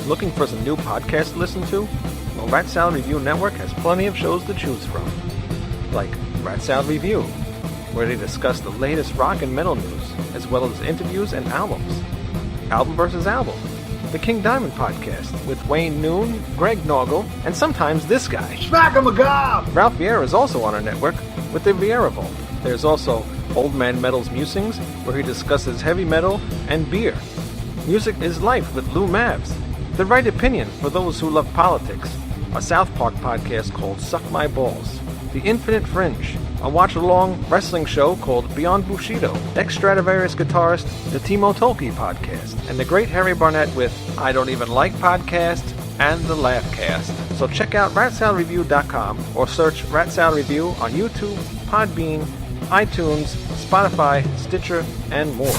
Looking for some new podcasts to listen to? Well, Rat Salad Review Network has plenty of shows to choose from. Like Rat Salad Review, where they discuss the latest rock and metal news, as well as interviews and albums. Album versus Album, the King Diamond Podcast, with Wayne Noon, Greg Noggle, and sometimes this guy. Smack 'em a gob! Ralph Viera is also on our network with the Viera Vault. There's also Old Man Metal's Musings, where he discusses heavy metal and beer. Music is Life with Lou Mavs. The Right Opinion for those who love politics. A South Park podcast called Suck My Balls. The Infinite Fringe, a watch-along wrestling show called Beyond Bushido. Ex-Stradivarius guitarist, the Timo Tolkki podcast. And the Great Harry Barnett with I Don't Even Like Podcast and the Laughcast. So check out ratsaladreview.com or search Rat Salad Review on YouTube, Podbean, iTunes, Spotify, Stitcher, and more.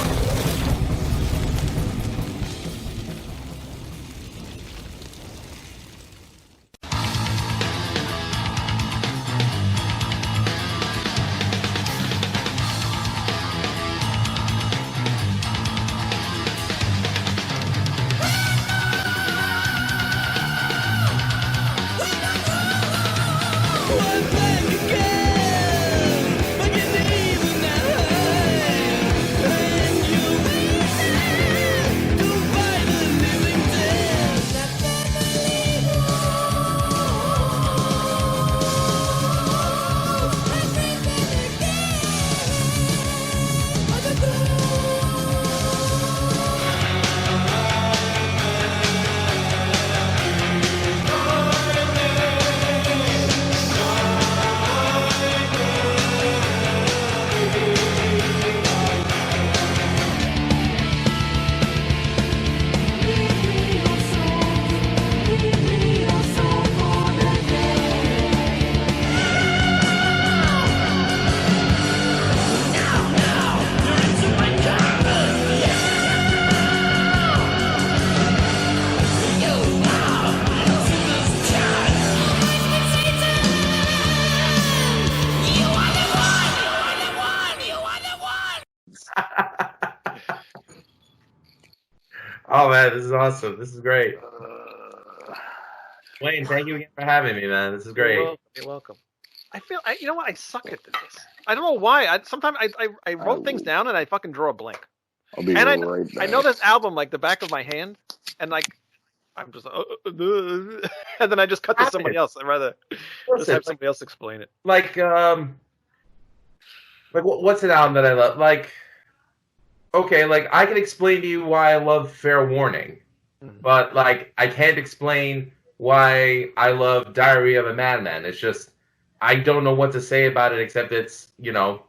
Oh man, this is awesome. This is great. Wayne, thank you again for having me, man. This is great. You're welcome. I feel, you know what? I suck at this. I don't know why. Sometimes I wrote things down and I fucking draw a blank. I'll be and right back. I know this album like the back of my hand, and like I'm just and then I just cut to somebody else. I'd rather just have somebody else explain it. Like what's an album that I love? Like, okay, like I can explain to you why I love Fair Warning, but like I can't explain why I love Diary of a Madman. It's just I don't know what to say about it except it's, you know,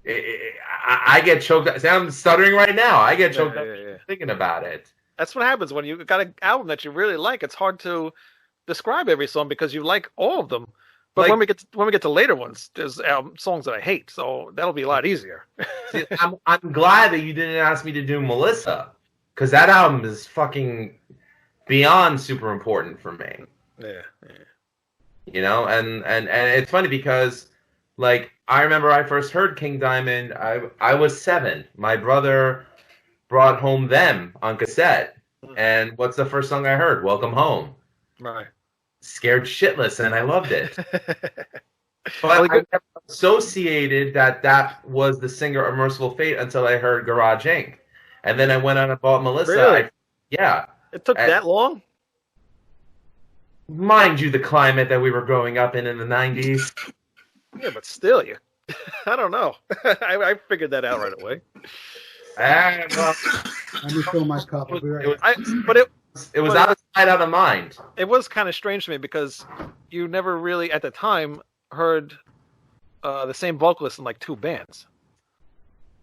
I get choked up. See, I'm stuttering right now. I get choked up thinking about it. That's what happens when you got an album that you really like. It's hard to describe every song because you like all of them. But like, when we get to later ones, there's songs that I hate, so that'll be a lot easier. See, I'm glad that you didn't ask me to do Melissa, because that album is fucking beyond super important for me. Yeah. You know, and it's funny because, like, I remember I first heard King Diamond. I was 7. My brother brought home Them on cassette, and what's the first song I heard? Welcome Home. Right. Scared shitless, and I loved it. But I never associated that was the singer of Merciful Fate until I heard Garage Inc. And then I went on and bought Melissa. Really? Yeah. It took that long? Mind you, the climate that we were growing up in the 90s. Yeah, but still, I don't know. I figured that out right away. Well, Let me fill my cup. I'll be right back. It was out of sight, out of mind. It was kind of strange to me because you never really, at the time, heard the same vocalist in like 2 bands.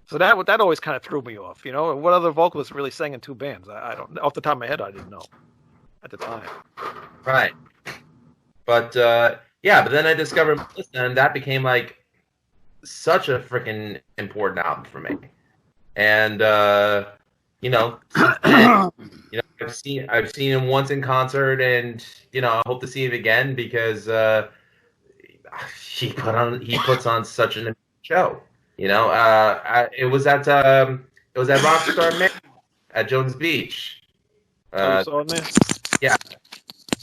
So that always kind of threw me off, you know? What other vocalists really sang in 2 bands? I don't, off the top of my head, I didn't know at the time. Right. But, but then I discovered Melissa, and that became like such a freaking important album for me. And, you know, I've seen him once in concert, and you know I hope to see him again because he puts on such an show. You know, it was at Rockstar Man at Jones Beach. Saw him there?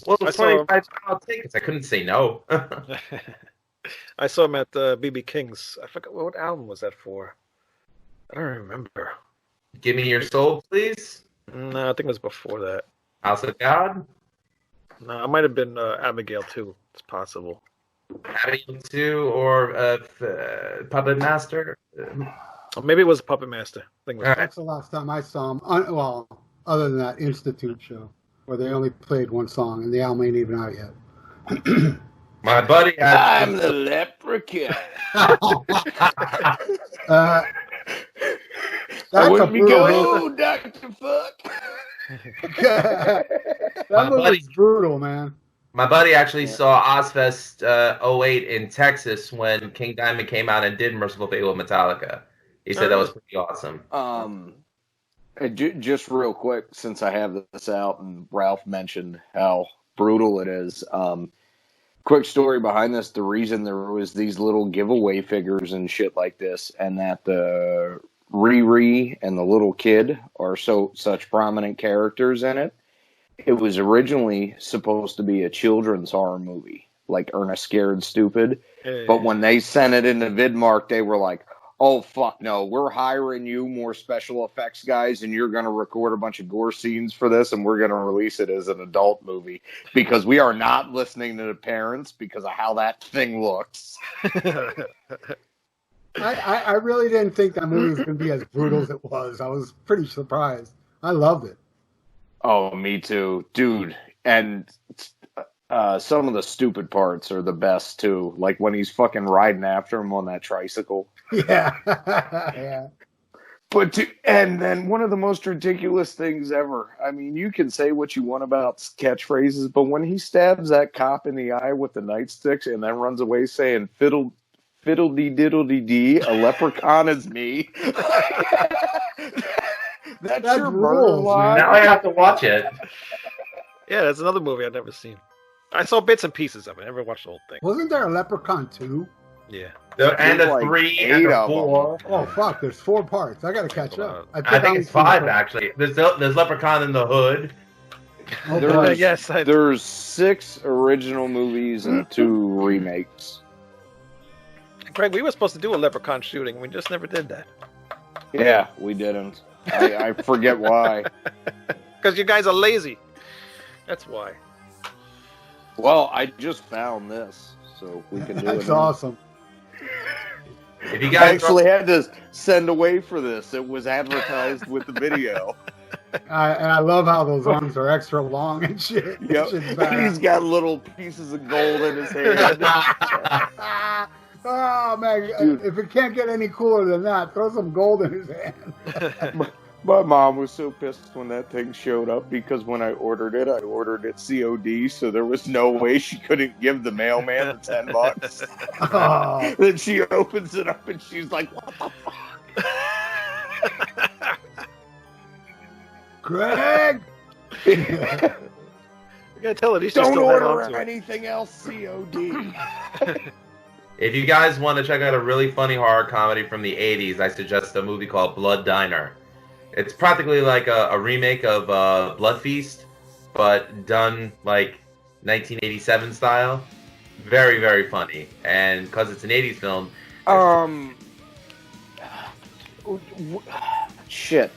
Well, the I saw- $25 tickets. I couldn't say no. I saw him at BB King's. I forgot what album was that for. I don't remember. Give me your soul, please. No, I think it was before that. House of God. No, it might have been Abigail too. It's possible. Abigail 2 or Puppet Master. Or maybe it was Puppet Master. I think it was. All right. That's the last time I saw him. Well, other than that Institute show where they only played one song and the album ain't even out yet. My buddy I'm the leprechaun. That's a brutal. Go, Dr. Fuck. That My buddy- movie's brutal, man. My buddy actually saw Ozfest 08 in Texas when King Diamond came out and did Merciful Fate with Metallica. He said that was pretty awesome. Just real quick, since I have this out and Ralph mentioned how brutal it is. Quick story behind this. The reason there was these little giveaway figures and shit like this, and that the Riri and the little kid are such prominent characters in it. It was originally supposed to be a children's horror movie, like Ernest Scared Stupid. But when they sent it into Vidmark, they were like, oh, fuck no, we're hiring you more special effects guys, and you're going to record a bunch of gore scenes for this, and we're going to release it as an adult movie, because we are not listening to the parents because of how that thing looks. I really didn't think that movie was going to be as brutal as it was. I was pretty surprised. I loved it. Oh, me too. Dude, and some of the stupid parts are the best, too. Like when he's fucking riding after him on that tricycle. Yeah. Yeah. And then one of the most ridiculous things ever. I mean, you can say what you want about catchphrases, but when he stabs that cop in the eye with the nightsticks and then runs away saying, fiddle-dee-diddle-dee-dee, a leprechaun is me. That's your murder line. Now I have to watch it. Yeah, that's another movie I've never seen. I saw bits and pieces of it. I never watched the whole thing. Wasn't there a Leprechaun 2? Yeah. And a like 3 and a 4. Oh, fuck. There's 4 parts. I got to catch up. I think it's 5, actually. There's Leprechaun in the Hood. Oh, Yes, There's 6 original movies and 2 remakes. Craig, we were supposed to do a Leprechaun shooting. We just never did that. Yeah, we didn't. I forget why. Because you guys are lazy. That's why. Well, I just found this, so we can do it. That's awesome. If you I guys actually had to send away for this. It was advertised with the video. And I love how those arms are extra long and shit. Yep. He's got little pieces of gold in his hand. Oh, man. Dude. If it can't get any cooler than that, throw some gold in his hand. My mom was so pissed when that thing showed up because when I ordered it COD, so there was no way she couldn't give the mailman the $10. Oh. Then she opens it up and she's like, what the fuck? Greg! You gotta tell her these just Don't don't hang on order to it. anything else COD. If you guys want to check out a really funny horror comedy from the 80s, I suggest a movie called Blood Diner. It's practically like a remake of Blood Feast, but done like 1987 style. Very, very funny. And because it's an 80s film... Shit.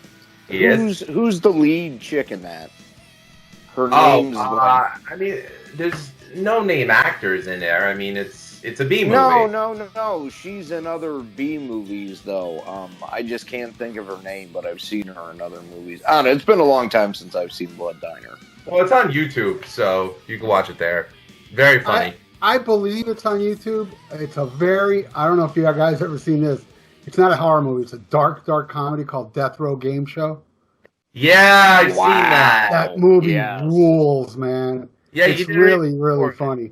Yes. Who's the lead chick in that? Her Oh, name's I mean, there's no name actors in there. I mean, it's a B movie. No. She's in other B movies though. I just can't think of her name, but I've seen her in other movies. I don't know. It's been a long time since I've seen Blood Diner. Well, it's on YouTube, so you can watch it there. Very funny. I believe it's on YouTube. It's a I don't know if you guys ever seen this. It's not a horror movie. It's a dark, dark comedy called Death Row Game Show. Yeah, I've seen that. That movie rules, man. Yeah, it's really, really funny.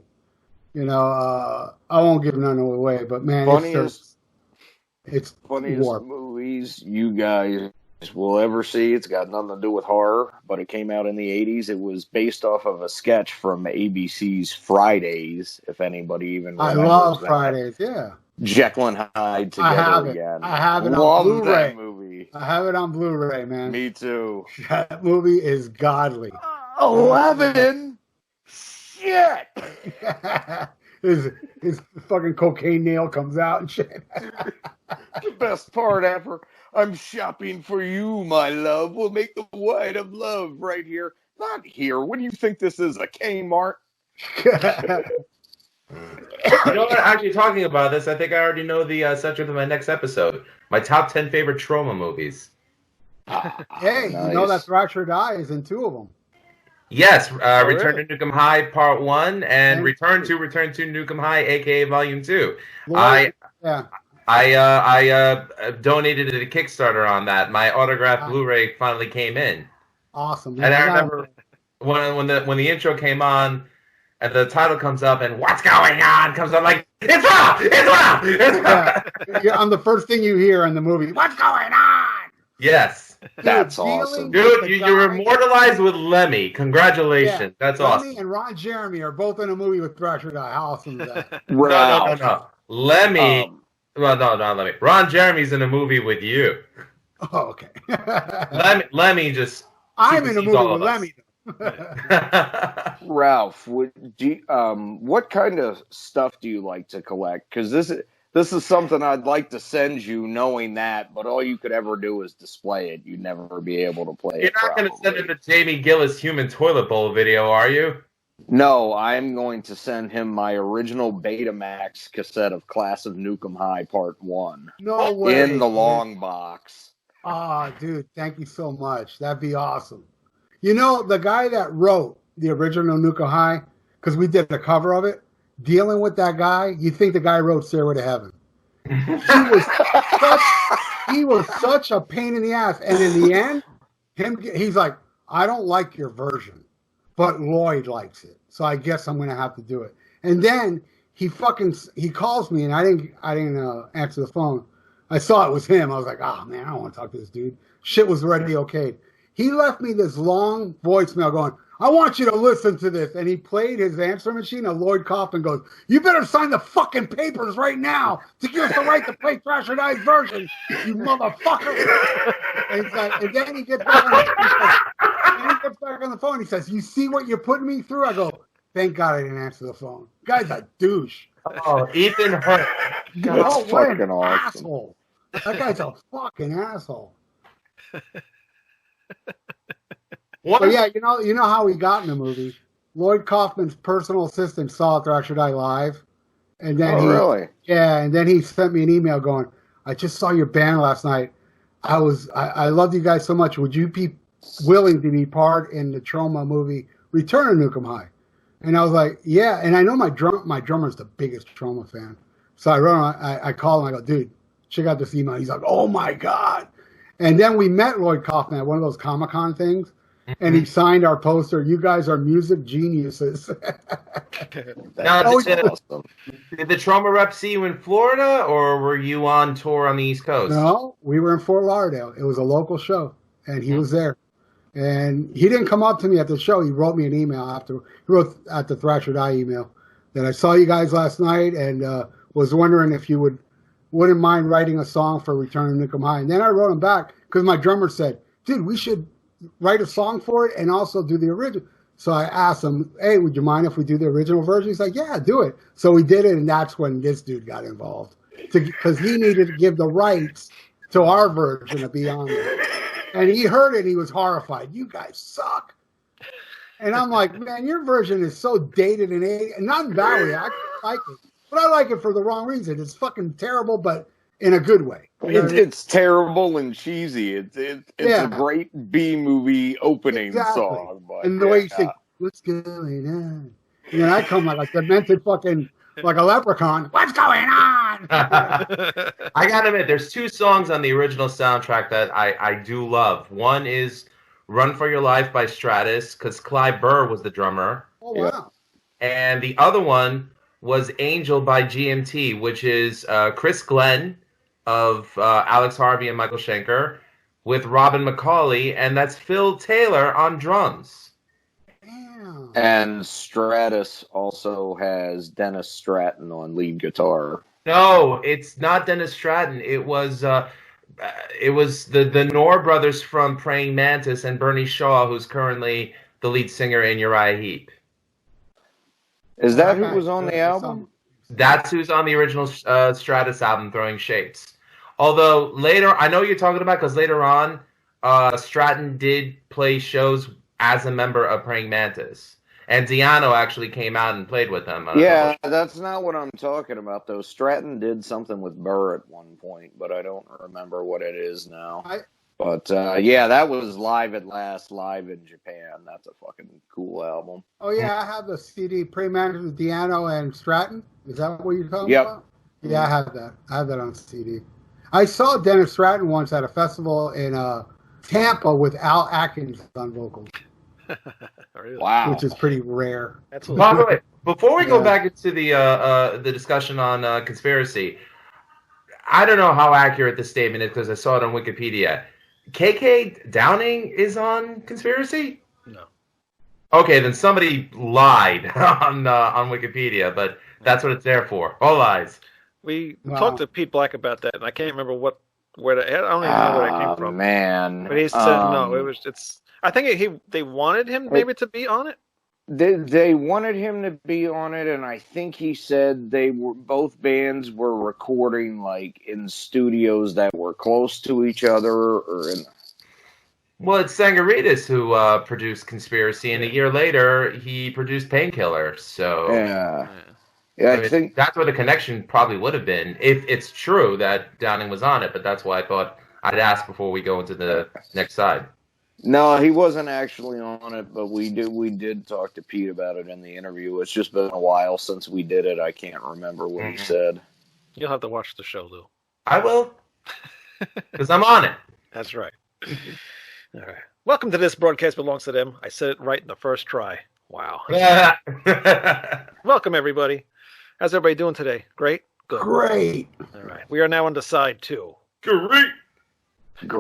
You know, I won't give none away, but man, it's funniest warped. movies you guys will ever see. It's got nothing to do with horror, but it came out in the 80s. It was based off of a sketch from ABC's Fridays, if anybody even remembers. I love that. Fridays, yeah. Jekyll and Hyde together again. I have it Love on Blu-ray. that movie. I have it on Blu-ray, man. Me too. That movie is godly. 11 shit! his fucking cocaine nail comes out and shit. The best part ever. I'm shopping for you, my love. We'll make the wine of love right here. Not here. What do you think this is, a Kmart? You know what? Actually, talking about this, I think I already know the subject of my next episode. My top 10 favorite trauma movies. Hey, Nice. you know that Thrash or Die is in 2 of them. Yes, Return really? to Nukem High Part 1 and And Return to Nukem High, aka Volume 2. Lloyd, yeah. I donated to the Kickstarter on that. My autographed Ah. Blu-ray finally came in. Awesome. And I Yeah, remember when the intro came on and the title comes up and what's going on comes up, like, it's raw! It's raw! It's raw! yeah, on the first thing you hear in the movie, what's going on? Yes. That's dealing awesome. with Dude, the you're guy- immortalized with Lemmy. Congratulations. Yeah, That's Lemmy awesome. and Ron Jeremy are both in a movie with Thrash or Die. How awesome is that? Ralph. No. Lemmy. Um, Well, no, not Lemmy. Ron Jeremy's in a movie with you. Oh, okay. Lemmy just. I'm in a supersedes movie all with of us. Lemmy. Ralph, what kind of stuff do you like to collect? Because this is something I'd like to send you, knowing that, but all you could ever do is display it. You'd never be able to play You're it. not going to send probably. him the Jamie Gillis human toilet bowl video, are you? No, I'm going to send him my original Betamax cassette of Class of Nukem High Part 1 No way. in the long box. Ah, dude, thank you so much. That'd be awesome. You know, the guy that wrote the original Nuka High, because we did a cover of it, dealing with that guy, you think the guy wrote Stairway to Heaven. He was such a pain in the ass. And in the end, he's like, I don't like your version, but Lloyd likes it. So I guess I'm going to have to do it. And then he calls me, and I didn't answer the phone. I saw it was him. I was like, oh, man, I don't want to talk to this dude. Shit was already okay. He left me this long voicemail going, I want you to listen to this. And he played his answer machine, and Lloyd Kaufman goes, you better sign the fucking papers right now to give us the right to play Thrash or Die's version, you motherfucker. And then he gets back on the phone. He says, you see what you're putting me through? I go, thank God I didn't answer the phone. Guy's a douche. Oh, Ethan Hurt. That's what an fucking awesome. asshole. That guy's a fucking asshole. What? But yeah, you know how he got in the movie. Lloyd Kaufman's personal assistant saw Thrash or Die live, and then Really? and then he sent me an email going, "I just saw your band last night. I loved you guys so much. Would you be willing to be part in the Trauma movie Return to Nukem High?" And I was like, "Yeah." And I know my drummer's the biggest Trauma fan, so I wrote him. I called him. I go, "Dude, check out this email." He's like, "Oh my God!" And then we met Lloyd Kaufman at one of those Comic-Con things. And he signed our poster. You guys are music geniuses. Now, That's did awesome. the Trauma rep see you in Florida, or were you on tour on the East Coast? No, we were in Fort Lauderdale. It was a local show, and he was there. And he didn't come up to me at the show. He wrote me an email after. He wrote at the Thrash or Die email that I saw you guys last night and was wondering if you wouldn't mind writing a song for Return to Nukem High. And then I wrote him back because my drummer said, dude, we should write a song for it and also do the original. So I asked him, hey, would you mind if we do the original version? He's like, yeah, do it. So we did it, and that's when this dude got involved because he needed to give the rights to our version to be on there. And he heard it, and he was horrified. You guys suck. And I'm like, man, your version is so dated and not in that way. I like it, but I like it for the wrong reason. It's fucking terrible, but in a good way. You know what I mean? It's terrible and cheesy. It's a great B movie opening song. But and the way you say, what's going on? And then I come like a demented fucking, like a leprechaun. What's going on? I gotta admit, there's 2 songs on the original soundtrack that I do love. One is Run for Your Life by Stratus, because Clive Burr was the drummer. Oh, wow. And the other one was Angel by GMT, which is Chris Glenn of Alex Harvey and Michael Schenker with Robin McCauley, and that's Phil Taylor on drums. Damn. And Stratus also has Dennis Stratton on lead guitar. No, it's not Dennis Stratton. It was the Knorr brothers from Praying Mantis and Bernie Shaw, who's currently the lead singer in Uriah Heep. Is that who was on the album? That's who's on the original Stratus album, Throwing Shapes. Although later, I know you're talking about because later on, Stratton did play shows as a member of Praying Mantis. And Diano actually came out and played with them. Yeah, that's not what I'm talking about, though. Stratton did something with Burr at one point, but I don't remember what it is now. But, yeah, that was Live at Last, live in Japan. That's a fucking cool album. Oh, yeah, I have the CD, Praying Mantis with Diano and Stratton. Is that what you're talking about? Yeah, I have that. I have that on CD. I saw Dennis Stratton once at a festival in Tampa with Al Atkins on vocals. Really? Wow. Which is pretty rare. By the way, before we go back into the discussion on conspiracy, I don't know how accurate this statement is because I saw it on Wikipedia. KK Downing is on conspiracy? No. Okay, then somebody lied on Wikipedia, but that's what it's there for. All lies. We talked to Pete Black about that, and I can't remember where I don't even know where that came from. Man, but he said no. I think they wanted him maybe to be on it. They wanted him to be on it, and I think he said both bands were recording like in studios that were close to each other, or in. Well, it's Sangaritas who produced Conspiracy, and a year later he produced Painkiller. So yeah, I think that's where the connection probably would have been if it's true that Downing was on it. But that's why I thought I'd ask before we go into the next side. No, he wasn't actually on it, but we did talk to Pete about it in the interview. It's just been a while since we did it. I can't remember what he said. You'll have to watch the show, Lou. I will, because I'm on it. That's right. All right. Welcome to This Broadcast Belongs to Them. I said it right in the first try. Wow. Welcome, everybody. How's everybody doing today? Great? Good. Great. All right. We are now on to side 2. Great. Get a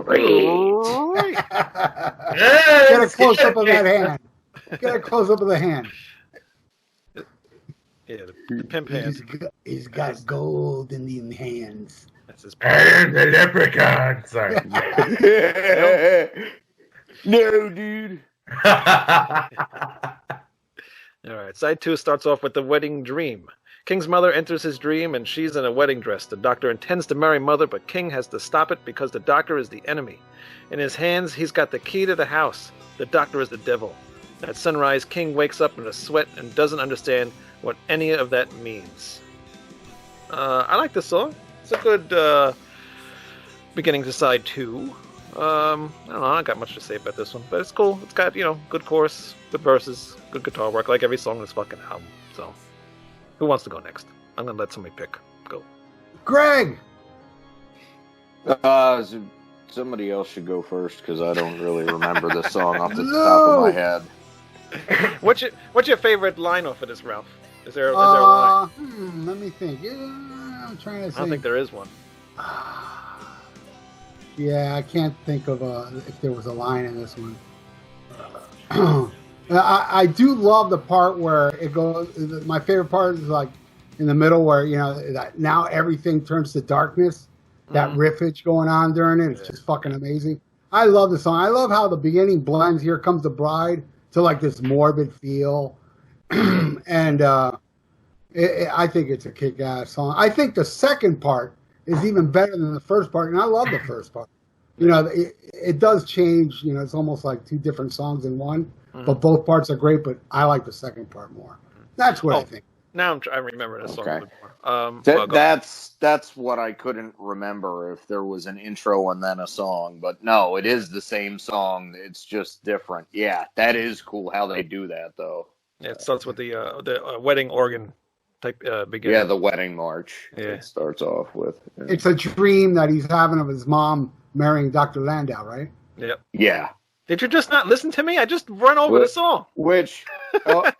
close up of that hand. Get a close up of the hand. Yeah, the pimp hands. He's got gold in the hands. That's his And the leprechaun. Sorry. No, dude. All right. Side 2 starts off with the wedding dream. King's mother enters his dream, and she's in a wedding dress. The doctor intends to marry Mother, but King has to stop it because the doctor is the enemy. In his hands, he's got the key to the house. The doctor is the devil. At sunrise, King wakes up in a sweat and doesn't understand what any of that means. I like this song. It's a good beginning to side 2. I don't know, I don't got much to say about this one, but it's cool. It's got, good chorus, good verses, good guitar work, like every song in this fucking album, so... Who wants to go next? I'm going to let somebody pick. Go. Greg! Somebody else should go first, because I don't really remember the song off the top of my head. What's your favorite line off of this, Ralph? Is there a line? Let me think. I'm trying to think. I don't think there is one. Yeah, I can't think of if there was a line in this one. I do love the part where it goes. My favorite part is like in the middle where that now everything turns to darkness. That riffage going on during it, it's just fucking amazing. I love the song. I love how the beginning blends "Here Comes the Bride" to like this morbid feel, and I think it's a kick-ass song. I think the second part is even better than the first part, and I love the first part. It does change. It's almost like two different songs in one. But both parts are great, but I like the second part more. That's what I think. Now I remember this song a bit more. That's what I couldn't remember, if there was an intro and then a song. But no, it is the same song. It's just different. Yeah, that is cool how they do that, though. Yeah, it starts with the wedding organ type beginning. Yeah, the wedding march. Yeah. It starts off with. Yeah. It's a dream that he's having of his mom marrying Dr. Landau, right? Yep. Yeah. Did you just not listen to me? I just run over the song. Which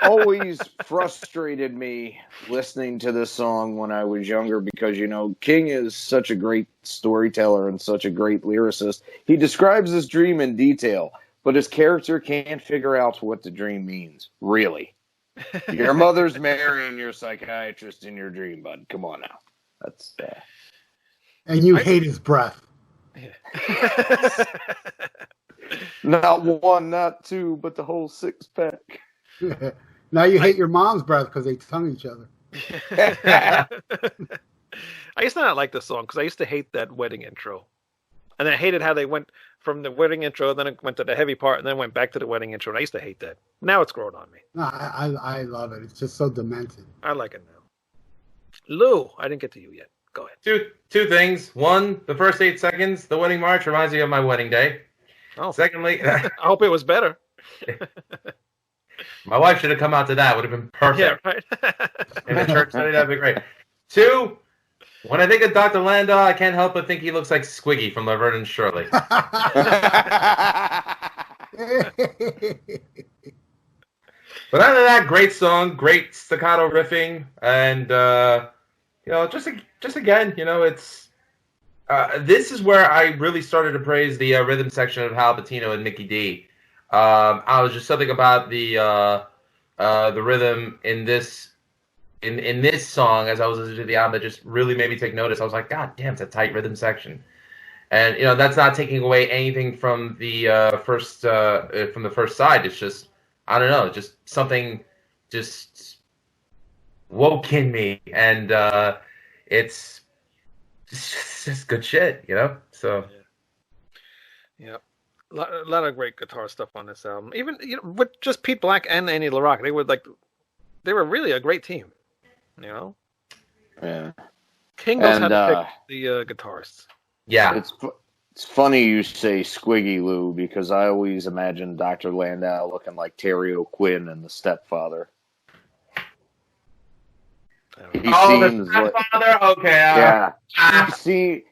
always frustrated me listening to this song when I was younger because, King is such a great storyteller and such a great lyricist. He describes this dream in detail, but his character can't figure out what the dream means, really. Your mother's marrying your psychiatrist in your dream, bud. Come on now. That's And you hate his breath. Yeah. Not one, not two, but the whole 6-pack. Now you hate your mom's breath because they tongue each other. I used to not like the song because I used to hate that wedding intro. And I hated how they went from the wedding intro, then it went to the heavy part, and then went back to the wedding intro. And I used to hate that. Now it's grown on me. No, I love it. It's just so demented. I like it now. Lou, I didn't get to you yet. Go ahead. Two things. One, the first 8 seconds, the wedding march reminds me of my wedding day. Oh. Secondly, I hope it was better. my wife should have come out to that. Would have been perfect. Yeah, right. In the church setting, that'd be great. 2, when I think of Dr. Landau, I can't help but think he looks like Squiggy from Laverne and Shirley. But other than that, great song, great staccato riffing, and just again, it's this is where I really started to praise the rhythm section of Hal Patino and Mickey D. I was just something about the rhythm in this song as I was listening to the album that just really made me take notice. I was like, God damn, it's a tight rhythm section. And that's not taking away anything from the first side. It's just, I don't know, just something just woke in me, and it's just good shit, So yeah. A lot of great guitar stuff on this album. Even with just Pete Black and Andy LaRocque, they were really a great team. Yeah. King knows how to pick the guitarists. Yeah. It's funny you say Squiggy, Lou, because I always imagine Dr. Landau looking like Terry O'Quinn in The Stepfather. The Stepfather? Okay. Yeah.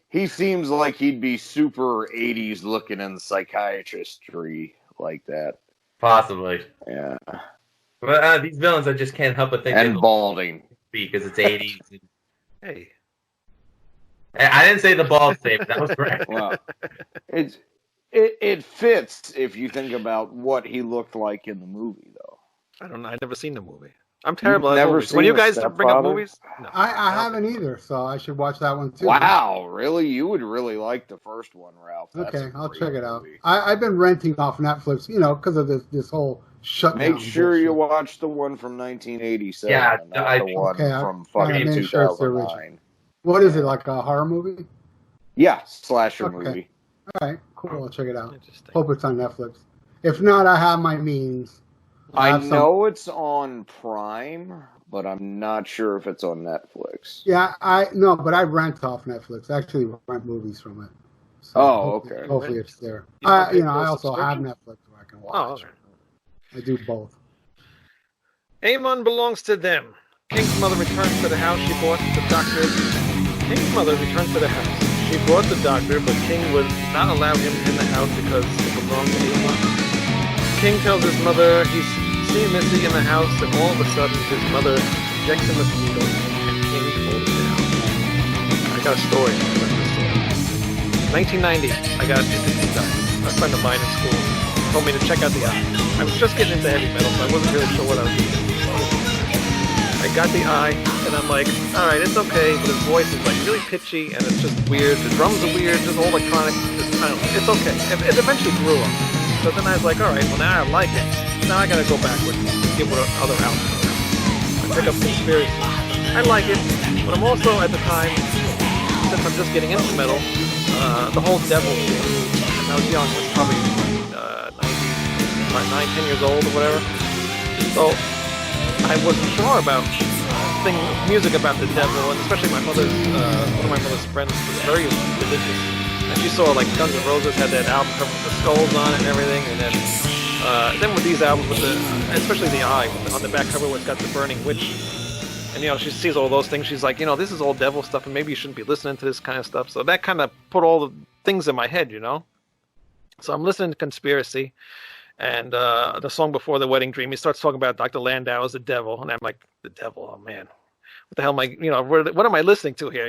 He seems like he'd be super 80s looking in psychiatristry like that. Possibly. Yeah. But these villains, I just can't help but think. And balding. Because it's 80s. Hey. I didn't say the bald statement. That was correct. Well, it fits if you think about what he looked like in the movie, though. I don't know. I've never seen the movie. I'm terrible at never movies. seen When you The guys bring up Stepfather? movies, no. I haven't either, so I should watch that one too. Wow, really? You would really like the first one, Ralph. That's Okay, a I'll great check it out. movie. I've been renting off Netflix, because of this whole shutdown. Make sure bullshit. you watch the one from 1987. Yeah, not the one okay, from gotta fucking make sure it's the 2009. What is it, like a horror movie? Yeah, slasher Okay. movie. All right, cool. I'll check it out. Interesting. Hope it's on Netflix. If not, I have my means. I know it's on Prime, but I'm not sure if it's on Netflix. Yeah, but I rent off Netflix. I actually rent movies from it. So Okay. Hopefully it's there. You don't pay for I a also have subscription? Netflix where I can watch. Oh, okay. I do both. Amon belongs to them. King's mother returns to the house. She brought the doctor. King's mother returns to the house. She brought the doctor, but King would not allow him in the house because it belonged to Amon. King tells his mother he's seen Missy in the house, and all of a sudden his mother injects him with needles, and King pulls it down. I got a story. 1990, I got introduced to a friend of mine in school told me to check out the Eye. I was just getting into heavy metal, so I wasn't really sure what I was doing. I got the Eye, and I'm like, all right, it's okay, but his voice is like really pitchy, and it's just weird. The drums are weird, just all electronic. I don't know, it's okay. It eventually grew on me. So then I was like, all right, well now I like it. Now I gotta go backwards and get what other albums are out. I pick up Conspiracy. I like it, but I'm also at the time, since I'm just getting into metal, the whole Devil thing. And I was young, I was probably 9, 10 years old or whatever. So I wasn't sure about music about the devil, and especially one of my mother's friends was very religious, and she saw like Guns N' Roses had that album cover with the skulls on it and everything, and then with these albums with especially the Eye on the back cover where it's got the burning witch, and she sees all those things, she's like, this is all devil stuff, and maybe you shouldn't be listening to this kind of stuff. So that kind of put all the things in my head, So I'm listening to Conspiracy. And the song before the Wedding Dream, he starts talking about Dr. Landau as the devil, and I'm like, the devil? Oh man, what the hell am I? What am I listening to here?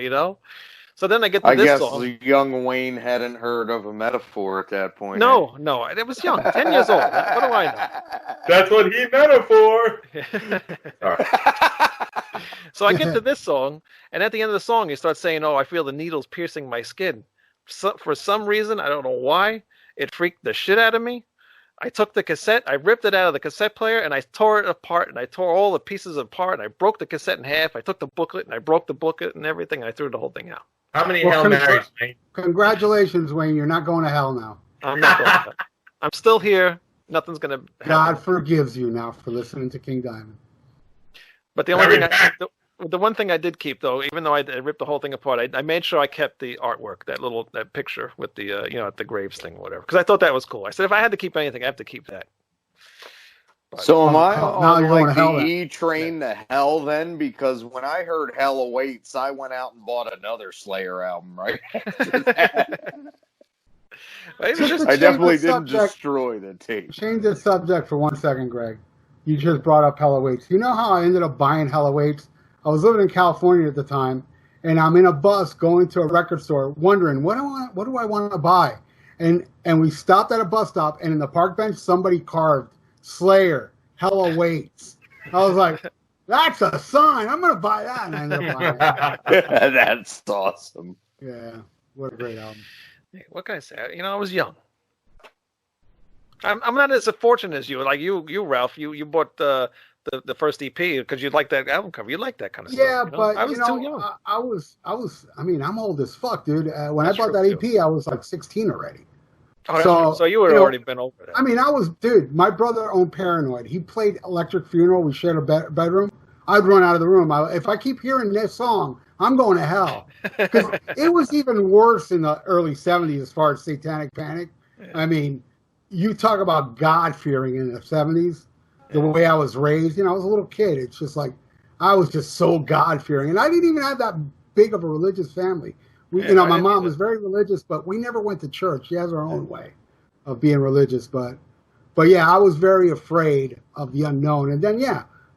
So then I get to this song. I guess young Wayne hadn't heard of a metaphor at that point. No, it was young, 10 years old. What do I know? That's what he metaphor. So I get to this song, and at the end of the song, he starts saying, "Oh, I feel the needles piercing my skin." So, for some reason, I don't know why, it freaked the shit out of me. I took the cassette, I ripped it out of the cassette player, and I tore it apart, and I tore all the pieces apart, and I broke the cassette in half. I took the booklet, and I broke the booklet and everything, and I threw the whole thing out. How many Hail Marys, Wayne? Congratulations, Wayne. You're not going to hell now. I'm not going to hell. I'm still here. Nothing's going to happen. God forgives you now for listening to King Diamond. But the only thing the one thing I did keep, though, even though I ripped the whole thing apart, I made sure I kept the artwork, that picture with the at the graves thing, or whatever, because I thought that was cool. I said if I had to keep anything, I have to keep that. But, so am I on like the E train to hell then? Because when I heard Hell Awaits, I went out and bought another Slayer album right after that. I definitely didn't destroy the tape. Change the subject for 1 second, Greg. You just brought up Hell Awaits. You know how I ended up buying Hell Awaits? I was living in California at the time, and I'm in a bus going to a record store, wondering what do I want to buy, and we stopped at a bus stop, and in the park bench somebody carved Slayer, Hell Awaits. I was like, that's a sign. I'm gonna buy that, and I ended up buying it. That's awesome. Yeah, what a great album. What can I say? I was young. I'm not as fortunate as you. Like you, Ralph. You bought the first EP because you like that album cover. You like that kind of stuff. Yeah, but I was too young. I was. I mean, I'm old as fuck, dude. When I bought that EP, I was like 16 already. Oh, so you had already been over that. I mean, dude. My brother owned Paranoid. He played Electric Funeral. We shared a bedroom. I'd run out of the room. If I keep hearing this song, I'm going to hell. Because it was even worse in the early 70s as far as Satanic Panic. Yeah. I mean, you talk about God-fearing in the 70s. The way I was raised, I was a little kid. It's just like, I was just so God-fearing. And I didn't even have that big of a religious family. My mom was very religious, but we never went to church. She has her own way of being religious. But yeah, I was very afraid of the unknown. And then,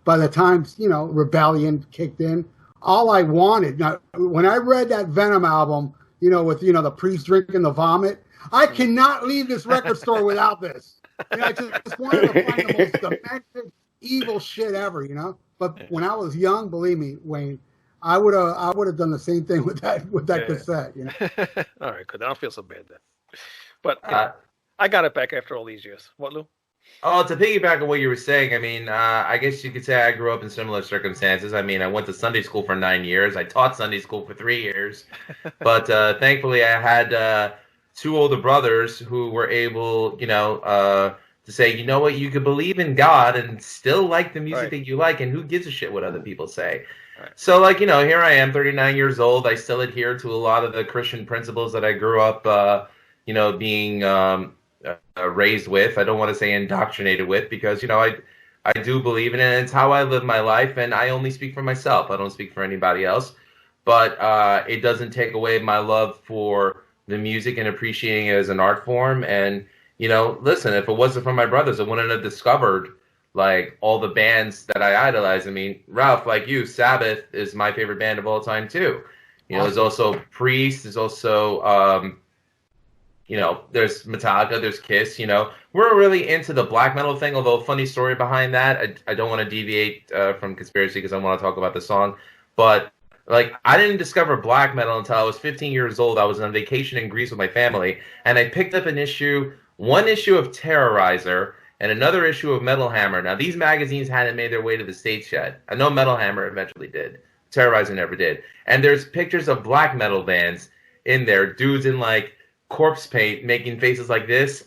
by the time, rebellion kicked in, all I wanted, now, when I read that Venom album, with, the priest drinking the vomit, I cannot leave this record store without this. I just wanted to find the most demented, evil shit ever, But when I was young, believe me, Wayne, I would have done the same thing with that cassette. All right, good. I don't feel so bad then. But I got it back after all these years. What, Lou? Oh, to piggyback on what you were saying, I mean, I guess you could say I grew up in similar circumstances. I mean, I went to Sunday school for 9 years. I taught Sunday school for 3 years. But thankfully, I had two older brothers who were able, to say, you know what, you could believe in God and still like the music that you like, and who gives a shit what other people say. Right. So, here I am, 39 years old. I still adhere to a lot of the Christian principles that I grew up, being raised with. I don't want to say indoctrinated with, because, I do believe in it, and it's how I live my life, and I only speak for myself. I don't speak for anybody else. But it doesn't take away my love for the music and appreciating it as an art form. And, listen, if it wasn't for my brothers, I wouldn't have discovered all the bands that I idolize. I mean, Ralph, like you, Sabbath is my favorite band of all time too. There's also Priest, there's also there's Metallica, there's Kiss. We're really into the black metal thing, although funny story behind that. I don't want to deviate from conspiracy because I want to talk about the song. But I didn't discover black metal until I was 15 years old. I was on vacation in Greece with my family, and I picked up one issue of Terrorizer and another issue of Metal Hammer. Now, these magazines hadn't made their way to the States yet. I know Metal Hammer eventually did. Terrorizer never did. And there's pictures of black metal bands in there, dudes in corpse paint making faces like this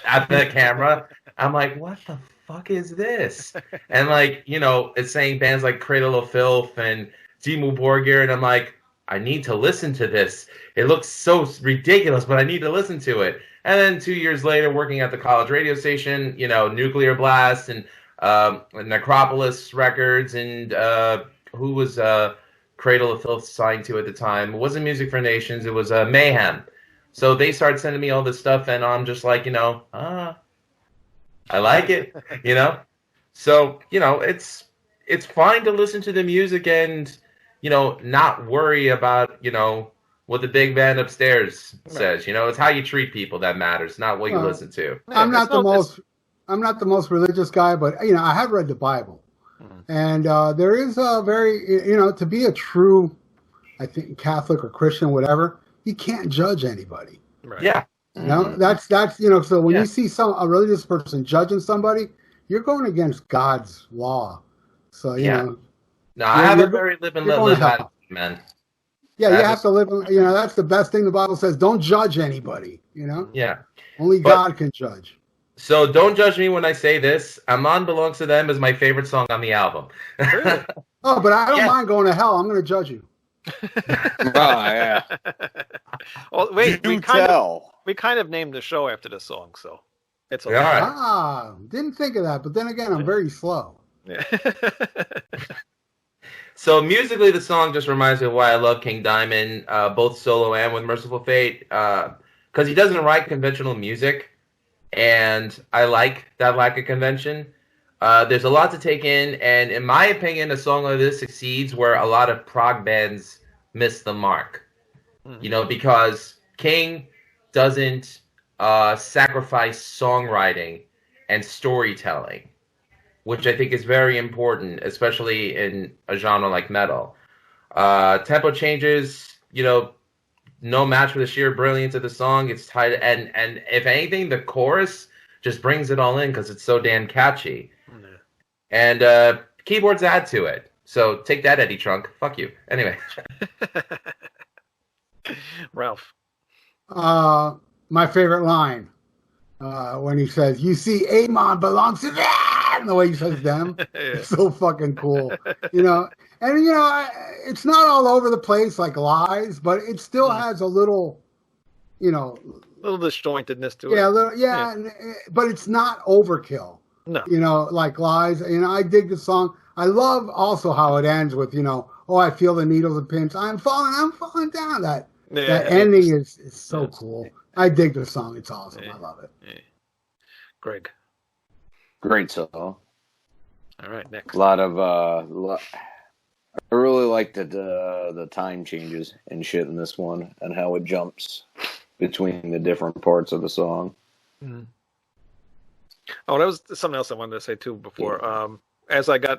at the camera. I'm like, what the fuck is this? And it's saying bands like Cradle of Filth and Dimmu Borgir, and I'm like, I need to listen to this. It looks so ridiculous, but I need to listen to it. And then 2 years later, working at the college radio station, Nuclear Blast and Necropolis Records, and who was Cradle of Filth signed to at the time? It wasn't Music for Nations, it was Mayhem. So they started sending me all this stuff, and I'm just like, I like it, So, it's fine to listen to the music and, not worry about, what the big band upstairs says. It's how you treat people that matters, not what you listen to. I'm not the most religious guy, but I have read the Bible, and there is a very to be a true, I think, Catholic or Christian, whatever, you can't judge anybody. Right. Yeah. You know, that's so when you see a religious person judging somebody, you're going against God's law. So you know. No, I have a very live and let live attitude, man. Yeah, you have to live. You know, that's the best thing the Bible says. Don't judge anybody. You know. Yeah. Only God can judge. So don't judge me when I say this. Aman Belongs to Them is my favorite song on the album. Oh, but I don't mind going to hell. I'm going to judge you. Yeah. Well, wait, we kind of named the show after the song, so it's okay. Right. Didn't think of that, but then again, I'm very slow. Yeah. So musically, the song just reminds me of why I love King Diamond, both solo and with Merciful Fate, because he doesn't write conventional music, and I like that lack of convention. There's a lot to take in my opinion, a song like this succeeds where a lot of prog bands miss the mark. You know, because King doesn't sacrifice songwriting and storytelling, which I think is very important, especially in a genre like metal. Tempo changes, you know, no match for the sheer brilliance of the song. It's tight, and if anything, the chorus just brings it all in because it's so damn catchy. And keyboards add to it. So take that, Eddie Trunk. Fuck you. Anyway. Ralph. My favorite line when he says, "You see, Amon belongs to them." The way he says "them," it's so fucking cool. You know, and you know, it's not all over the place like Lies, but it still has a little, you know, little disjointedness to it. Yeah, but it's not overkill. No. You know, like Lies. You know, I dig the song. I love also how it ends with, you know, "Oh, I feel the needles and pins. I'm falling down." That ending is so cool. I dig the song. It's awesome. I love it. Yeah. Greg. Great song. All right, next. A lot of I really like the time changes and shit in this one, and how it jumps between the different parts of the song. Mm-hmm. Oh, that was something else I wanted to say too before. Yeah.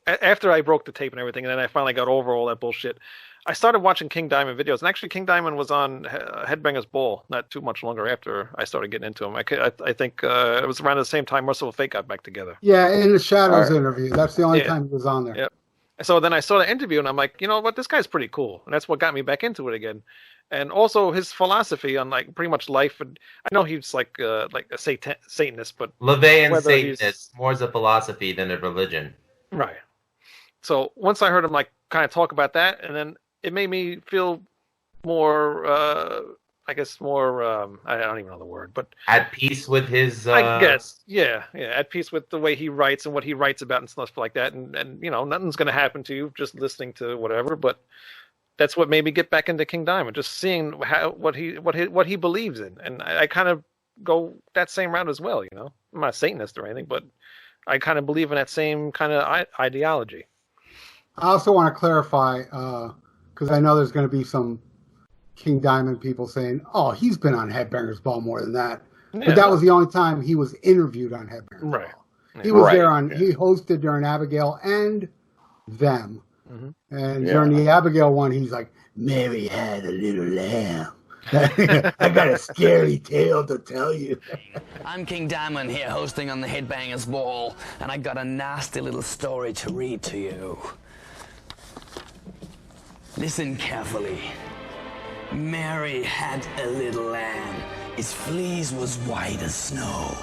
After I broke the tape and everything, and then I finally got over all that bullshit, I started watching King Diamond videos. And actually, King Diamond was on Headbangers Ball not too much longer after I started getting into him. I think it was around the same time Merciful Fate got back together. Yeah, in the Shadows interview. That's the only time he was on there. Yep. So then I saw the interview, and I'm like, you know what? This guy's pretty cool. And that's what got me back into it again. And also his philosophy on like pretty much life. And I know he's like a Satanist, but LaVeyan Satanist, more as a philosophy than a religion. Right. So once I heard him like kind of talk about that, and then it made me feel more, I don't even know the word, but at peace with his. I guess, yeah, at peace with the way he writes and what he writes about and stuff like that, and you know, nothing's going to happen to you just listening to whatever, but. That's what made me get back into King Diamond, just seeing what he believes in, and I kind of go that same route as well. You know, I'm not a Satanist or anything, but I kind of believe in that same kind of ideology. I also want to clarify because I know there's going to be some King Diamond people saying, "Oh, he's been on Headbangers Ball more than that," but that was the only time he was interviewed on Headbangers Ball. He was there he hosted during Abigail and them. Mm-hmm. And during the Abigail one, he's like, "Mary had a little lamb. I got a scary tale to tell you." I'm King Diamond here hosting on the Headbangers Ball, and I got a nasty little story to read to you. Listen carefully. Mary had a little lamb. Its fleece was white as snow.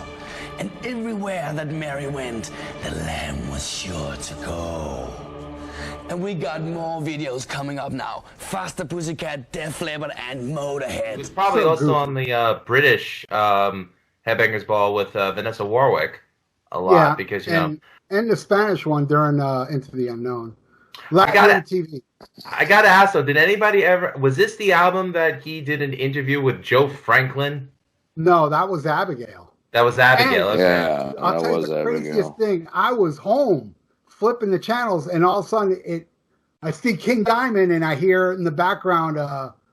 And everywhere that Mary went, the lamb was sure to go. And we got more videos coming up now. Faster Pussycat, Def Leppard, and Motorhead. It's probably also on the British Headbangers Ball with Vanessa Warwick a lot because and the Spanish one during Into the Unknown. I gotta ask though, did anybody was this the album that he did an interview with Joe Franklin? No, that was Abigail. That was Abigail. And, yeah, I'll tell you the craziest thing. I was home flipping the channels, and all of a sudden I see King Diamond, and I hear in the background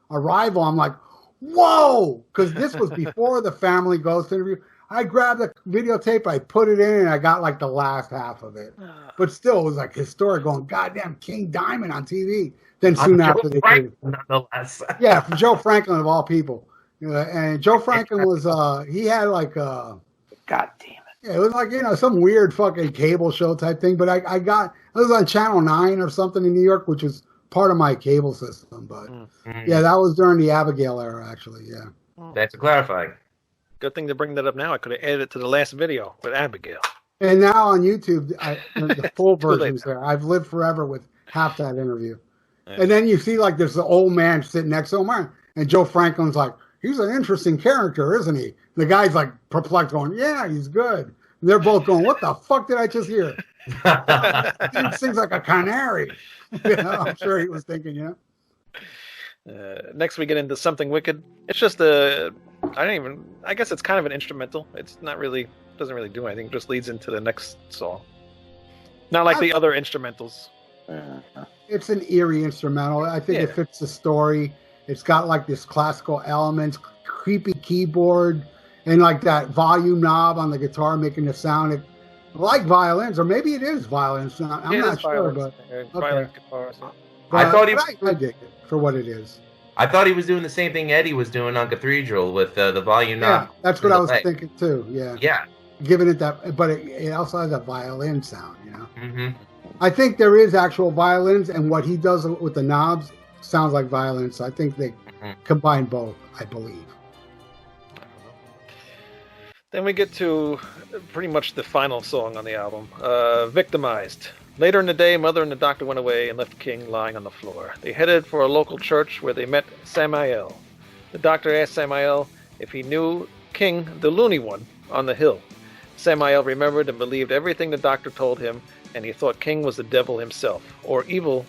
Arrival. I'm like, whoa, because this was before the Family Ghost interview. I grabbed the videotape, I put it in, and I got like the last half of it. But still, it was like historic, going, goddamn, King Diamond on TV. Then soon after they did. Nonetheless. Yeah, from Joe Franklin of all people. And Joe Franklin was he had like God damn it. yeah, it was like some weird fucking cable show type thing. But I was on Channel 9 or something in New York, which is part of my cable system. But yeah, that was during the Abigail era, actually. Yeah. Thanks for clarifying. Good thing to bring that up now. I could have added it to the last video with Abigail. And now on YouTube, the full version's there. I've lived forever with half that interview. Yeah. And then you see like there's the old man sitting next to him, and Joe Franklin's like, he's an interesting character, isn't he? The guy's like perplexed, going, yeah, he's good. And they're both going, what the fuck did I just hear? He sings like a canary. I'm sure he was thinking, next we get into Something Wicked. It's just I guess it's kind of an instrumental. It's not really, doesn't really do anything. It just leads into the next song. Not like the other instrumentals. It's an eerie instrumental. I think it fits the story. It's got like this classical elements, creepy keyboard, and like that volume knob on the guitar making the sound like violins, or maybe it is violins. I'm not sure, but violin guitars. I thought I dig it for what it is. I thought he was doing the same thing Eddie was doing on Cathedral with the volume knob. Yeah, that's what I was thinking too. Yeah. Yeah. Giving it that, but it also has a violin sound, Mm-hmm. I think there is actual violins, and what he does with the knobs sounds like violins. So I think they combine both, I believe. Then we get to pretty much the final song on the album, Victimized. Later in the day, Mother and the doctor went away and left King lying on the floor. They headed for a local church where they met Samael. The doctor asked Samael if he knew King, the loony one, on the hill. Samael remembered and believed everything the doctor told him, and he thought King was the devil himself, or an evil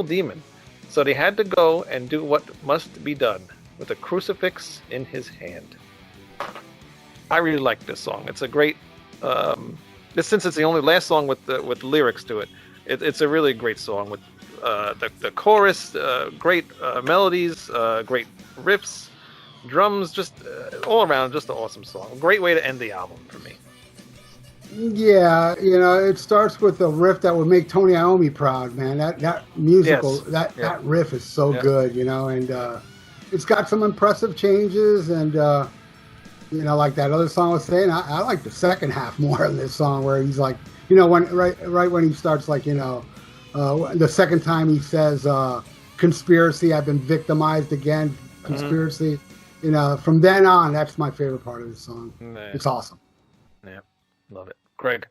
demon. So they had to go and do what must be done, with a crucifix in his hand. I really like this song. It's a great, since it's the only last song with lyrics to it, it's a really great song with the chorus, great melodies, great riffs, drums, just all around, just an awesome song. A great way to end the album for me. Yeah, it starts with a riff that would make Tony Iommi proud, man. That musical, that riff is so good, and it's got some impressive changes, and like that other song was saying, I like the second half more of this song, where he's like, when right when he starts, like, the second time he says, conspiracy, I've been victimized again, conspiracy, from then on, that's my favorite part of the song. Nice. It's awesome. Yeah, love it. Greg?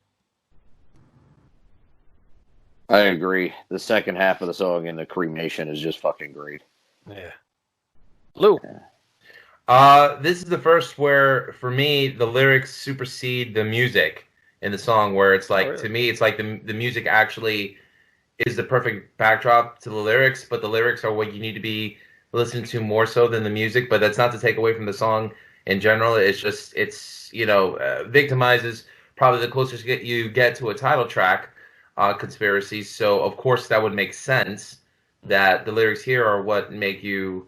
I agree. The second half of the song and the cremation is just fucking great. Yeah. Lou? This is the first where, for me, the lyrics supersede the music in the song, where it's like, to me, it's like the music actually is the perfect backdrop to the lyrics, but the lyrics are what you need to be listening to more so than the music. But that's not to take away from the song in general. It's just, Victimizes probably the closest you get to a title track, Conspiracy. So, of course, that would make sense that the lyrics here are what make you...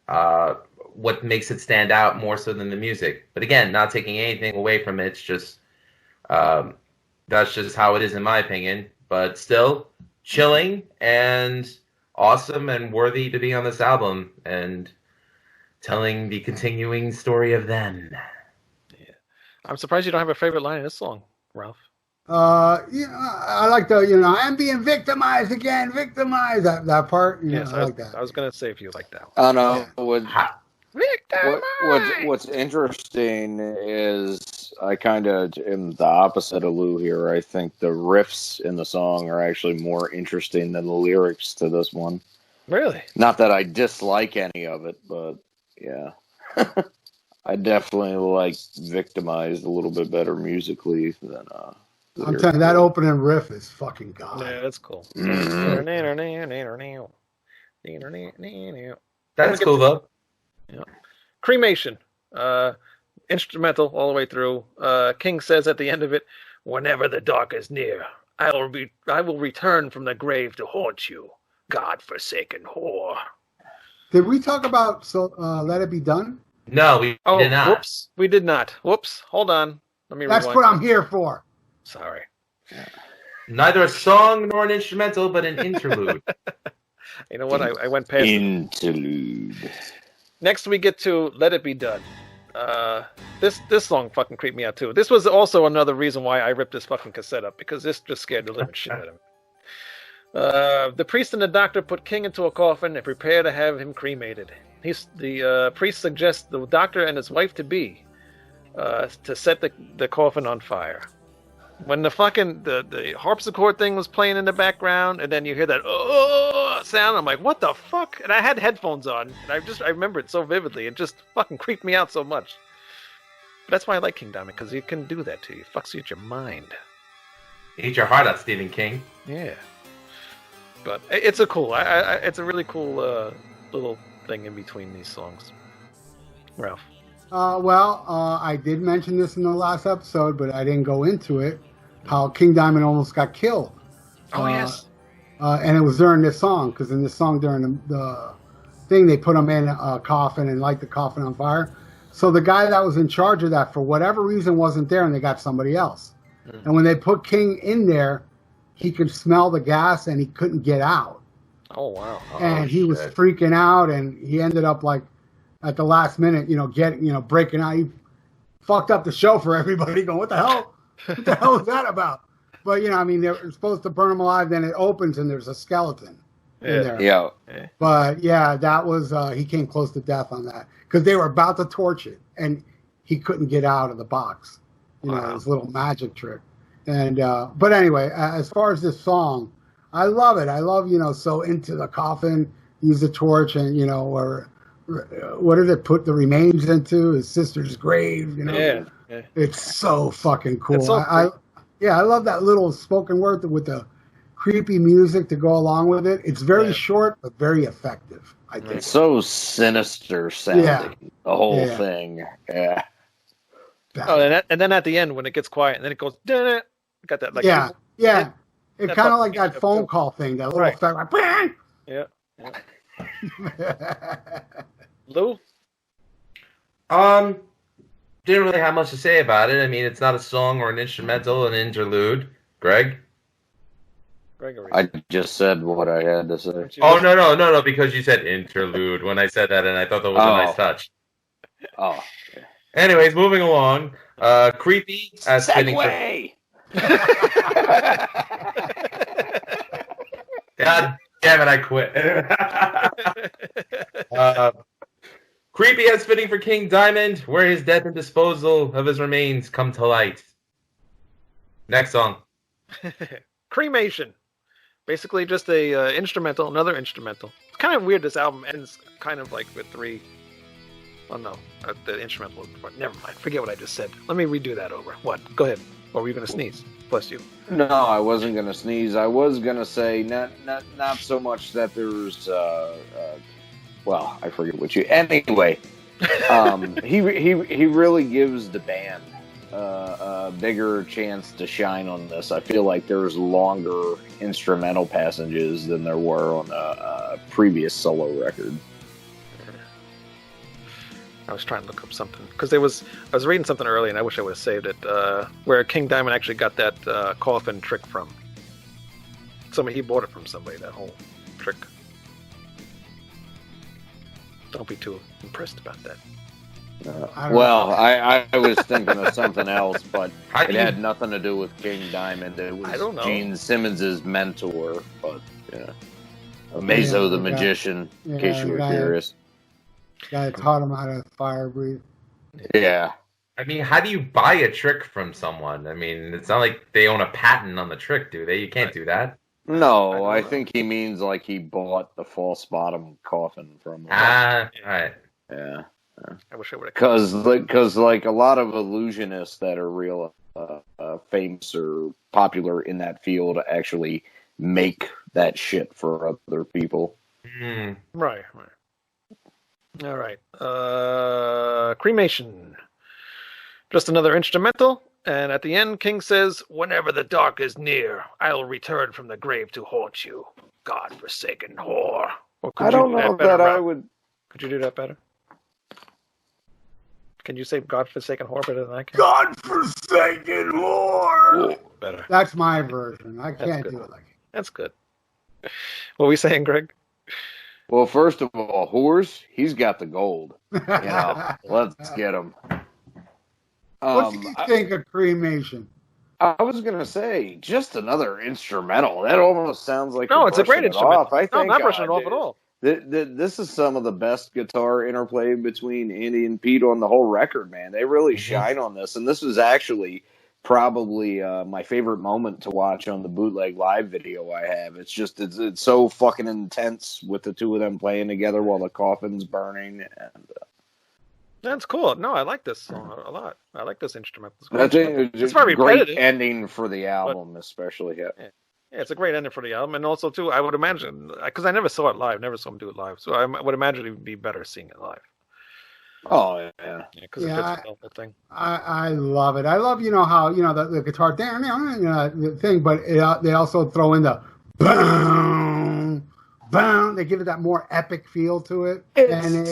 what makes it stand out more so than the music. But again, not taking anything away from it. It's just, that's just how it is in my opinion. But still, chilling and awesome and worthy to be on this album and telling the continuing story of them. Yeah. I'm surprised you don't have a favorite line in this song, Ralph. I like the, I'm being victimized again, victimized, that part. Yes, I like that. I was going to say if you like that I one. know. What's interesting is I kind of am the opposite of Lou here. I think the riffs in the song are actually more interesting than the lyrics to this one. Really? Not that I dislike any of it, but yeah. I definitely like Victimized a little bit better musically than I'm telling you, that opening riff is fucking god. Yeah, that's cool. That's cool though. Yeah. Cremation. Instrumental all the way through. King says at the end of it, "Whenever the dark is near, I will return from the grave to haunt you, God-forsaken whore." Did we talk about Let It Be Done? No, we did not. Whoops, we did not. Whoops, hold on. Let me That's rewind. what I'm here for. Sorry. Neither a song nor an instrumental, but an interlude. You know what? I went past interlude. Next we get to Let It Be Done. This song fucking creeped me out too. This was also another reason why I ripped this fucking cassette up, because this just scared the living shit out of me. The priest and the doctor put King into a coffin and prepare to have him cremated. The priest suggests the doctor and his wife-to-be to set the coffin on fire. When the fucking the harpsichord thing was playing in the background, and then you hear that sound, I'm like, what the fuck? And I had headphones on, and I remember it so vividly. It just fucking creeped me out so much. But that's why I like King Diamond, because he can do that to you. It fucks you with your mind. Eat your heart out, Stephen King. Yeah. But it's it's a really cool little thing in between these songs. Ralph. I did mention this in the last episode, but I didn't go into it. How King Diamond almost got killed. Oh, yes. And it was during this song, because in this song, during the thing, they put him in a coffin and light the coffin on fire. So the guy that was in charge of that, for whatever reason, wasn't there, and they got somebody else. Mm-hmm. And when they put King in there, he could smell the gas, and he couldn't get out. Oh, wow. And he was freaking out, and he ended up, like, at the last minute, breaking out. He fucked up the show for everybody, going, what the hell? What the hell is that about? But, they're supposed to burn him alive, then it opens, and there's a skeleton in there. Yeah. But, yeah, that was, he came close to death on that. Because they were about to torch it, and he couldn't get out of the box. His little magic trick. And, but anyway, as far as this song, I love it. I love, so into the coffin, use the torch, and, or what did it put the remains into? His sister's grave, Yeah. It's so fucking cool. So I love that little spoken word with the creepy music to go along with it. It's very short, but very effective, I think. It's so sinister sounding, the whole thing. Yeah. Oh, and then at the end, when it gets quiet, and then it goes, got that, like... Yeah. It's kind of like that phone call thing, that little effect, like, bang! Yeah. Lou? Didn't really have much to say about it. I mean, it's not a song or an instrumental, an interlude. Gregory. I just said what I had to say. Oh, no, because you said interlude when I said that, and I thought that was a nice touch. Oh. Okay. Anyways, moving along. Creepy as fitting for... God damn it, I quit. Creepy as fitting for King Diamond, where his death and disposal of his remains come to light. Next song. Cremation. Basically just a another instrumental. It's kind of weird this album ends kind of like with three... Oh no, the instrumental was before. Never mind, forget what I just said. Let me redo that over. What? Go ahead. Or were you going to sneeze? Bless you. No, I wasn't going to sneeze. I was going to say not so much that there's... well, I forget what you... Anyway, he really gives the band a bigger chance to shine on this. I feel like there's longer instrumental passages than there were on a previous solo record. I was trying to look up something because I was reading something early, and I wish I would have saved it. Where King Diamond actually got that coffin trick from. He bought it from somebody. That whole trick. Don't be too impressed about that. I was thinking of something else, but it had nothing to do with King Diamond. It was Gene Simmons' mentor, but Amazo the Magician, in case you were curious. Guy taught him how to fire breathe. Yeah. I mean, how do you buy a trick from someone? I mean, it's not like they own a patent on the trick, do they? You can't do that. No, I think he means like he bought the false bottom coffin from him. All right. Yeah. I wish I would have. Because like a lot of illusionists that are real famous or popular in that field actually make that shit for other people. Right. All right. Cremation. Just another instrumental. And at the end, King says, "Whenever the dark is near, I'll return from the grave to haunt you, God-forsaken whore." I don't know that I would... Could you do that better? Can you say God-forsaken whore better than I can? God-forsaken whore! Ooh, better. That's my version. I can't do it like it. That's good. What were we saying, Greg? Well, first of all, Horse, he's got the gold. Let's get him. What do you think of cremation? I was gonna say just another instrumental. That almost sounds like No, it's a great brushing it instrumental. off. I think, no, not brushing it off dude, at all. This is some of the best guitar interplay between Andy and Pete on the whole record, man. They really shine on this, and this was actually probably my favorite moment to watch on the bootleg live video I have. It's so fucking intense with the two of them playing together while the coffin's burning. And That's cool. No, I like this song a lot. I like this instrument. I think it's very great repetitive, ending for the album, especially. Yeah, it's a great ending for the album, and also too, I would imagine, because I never saw it live, never saw him do it live, so I would imagine it would be better seeing it live. Oh yeah, because it fits the whole thing. I love it. I love how the guitar down the thing, but they also throw in the boom, boom. They give it that more epic feel to it, and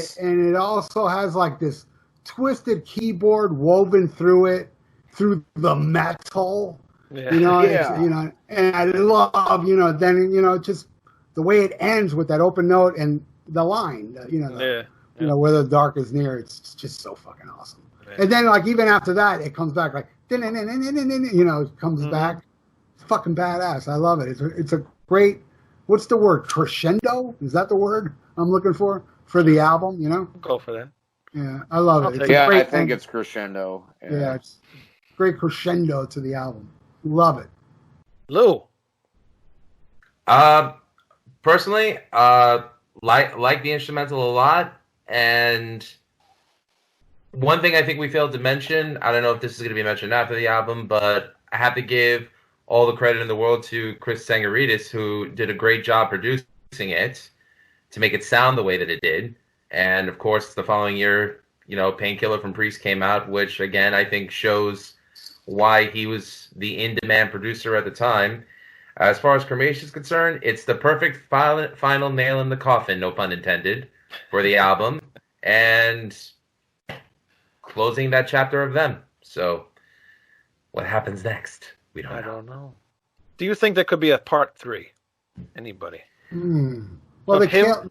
it also has like this twisted keyboard woven through it, through the metal. Yeah. And I love then just the way it ends with that open note and the line. Where the dark is near. It's just so fucking awesome. Yeah. And then like even after that, it comes back like it comes back. It's fucking badass. I love it. It's a great. What's the word? Crescendo? Is that the word I'm looking for the album? Go for that. Yeah, I love it. I think it's crescendo. Yeah, it's great crescendo to the album. Love it. Lou. Personally, like the instrumental a lot, and one thing I think we failed to mention, I don't know if this is going to be mentioned after the album, but I have to give all the credit in the world to Chris Tsangaridis, who did a great job producing it to make it sound the way that it did. And of course, the following year, Painkiller from Priest came out, which again, I think shows why he was the in-demand producer at the time. As far as Cremation is concerned, it's the perfect final nail in the coffin, no pun intended, for the album, and closing that chapter of them. So, what happens next? We don't know. I don't know. Do you think there could be a part 3? Anybody? Well, they kill him.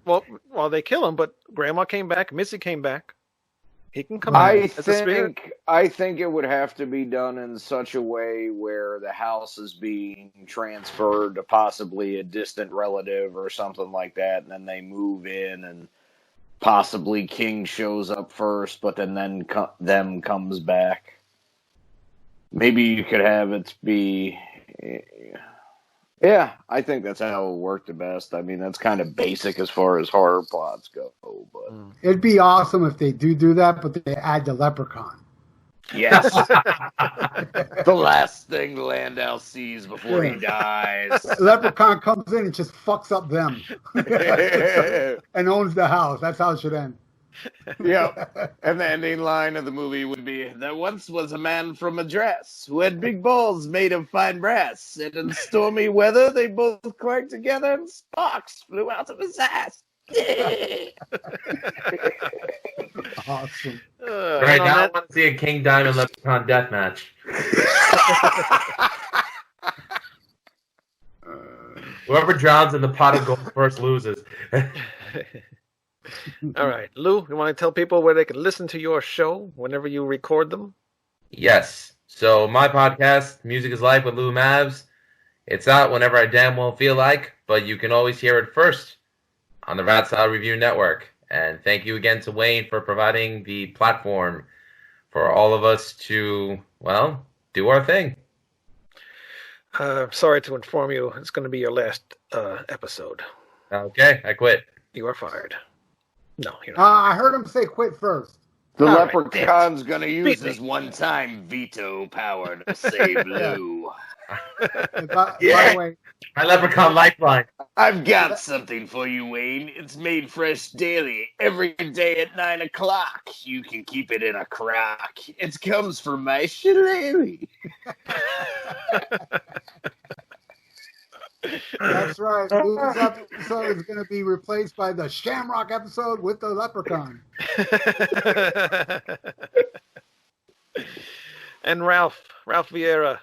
Well, they kill him, but Grandma came back, Missy came back. He can come I think it would have to be done in such a way where the house is being transferred to possibly a distant relative or something like that, and then they move in, and possibly King shows up first, but then them comes back. Maybe you could have it be... Yeah, I think that's how it worked the best. I mean, that's kind of basic as far as horror plots go. But it'd be awesome if they do that, but they add the leprechaun. Yes. The last thing Landau sees before he dies. Leprechaun comes in and just fucks up them. And owns the house. That's how it should end. Yep. And the ending line of the movie would be, there once was a man from Madras who had big balls made of fine brass, and in stormy weather they both clanked together and sparks flew out of his ass. Awesome. Right now I want to see a King Diamond Leprechaun death match. Whoever drowns in the pot of gold first loses. All right, Lou, you want to tell people where they can listen to your show whenever you record them? Yes. So my podcast, Music is Life with Lou Mavs, it's out whenever I damn well feel like, but you can always hear it first on the Rat Style Review Network. And thank you again to Wayne for providing the platform for all of us to, well, do our thing. Sorry to inform you, it's going to be your last episode. Okay, I quit. You are fired. No, you're not. I heard him say quit first. The leprechaun's going to use his one-time veto power to save Lou. By the way, my leprechaun lifeline. I've got something for you, Wayne. It's made fresh daily, every day at 9 o'clock. You can keep it in a crock. It comes from my shillelagh. That's right. Lou's episode is going to be replaced by the Shamrock episode with the leprechaun. And Ralph Viera,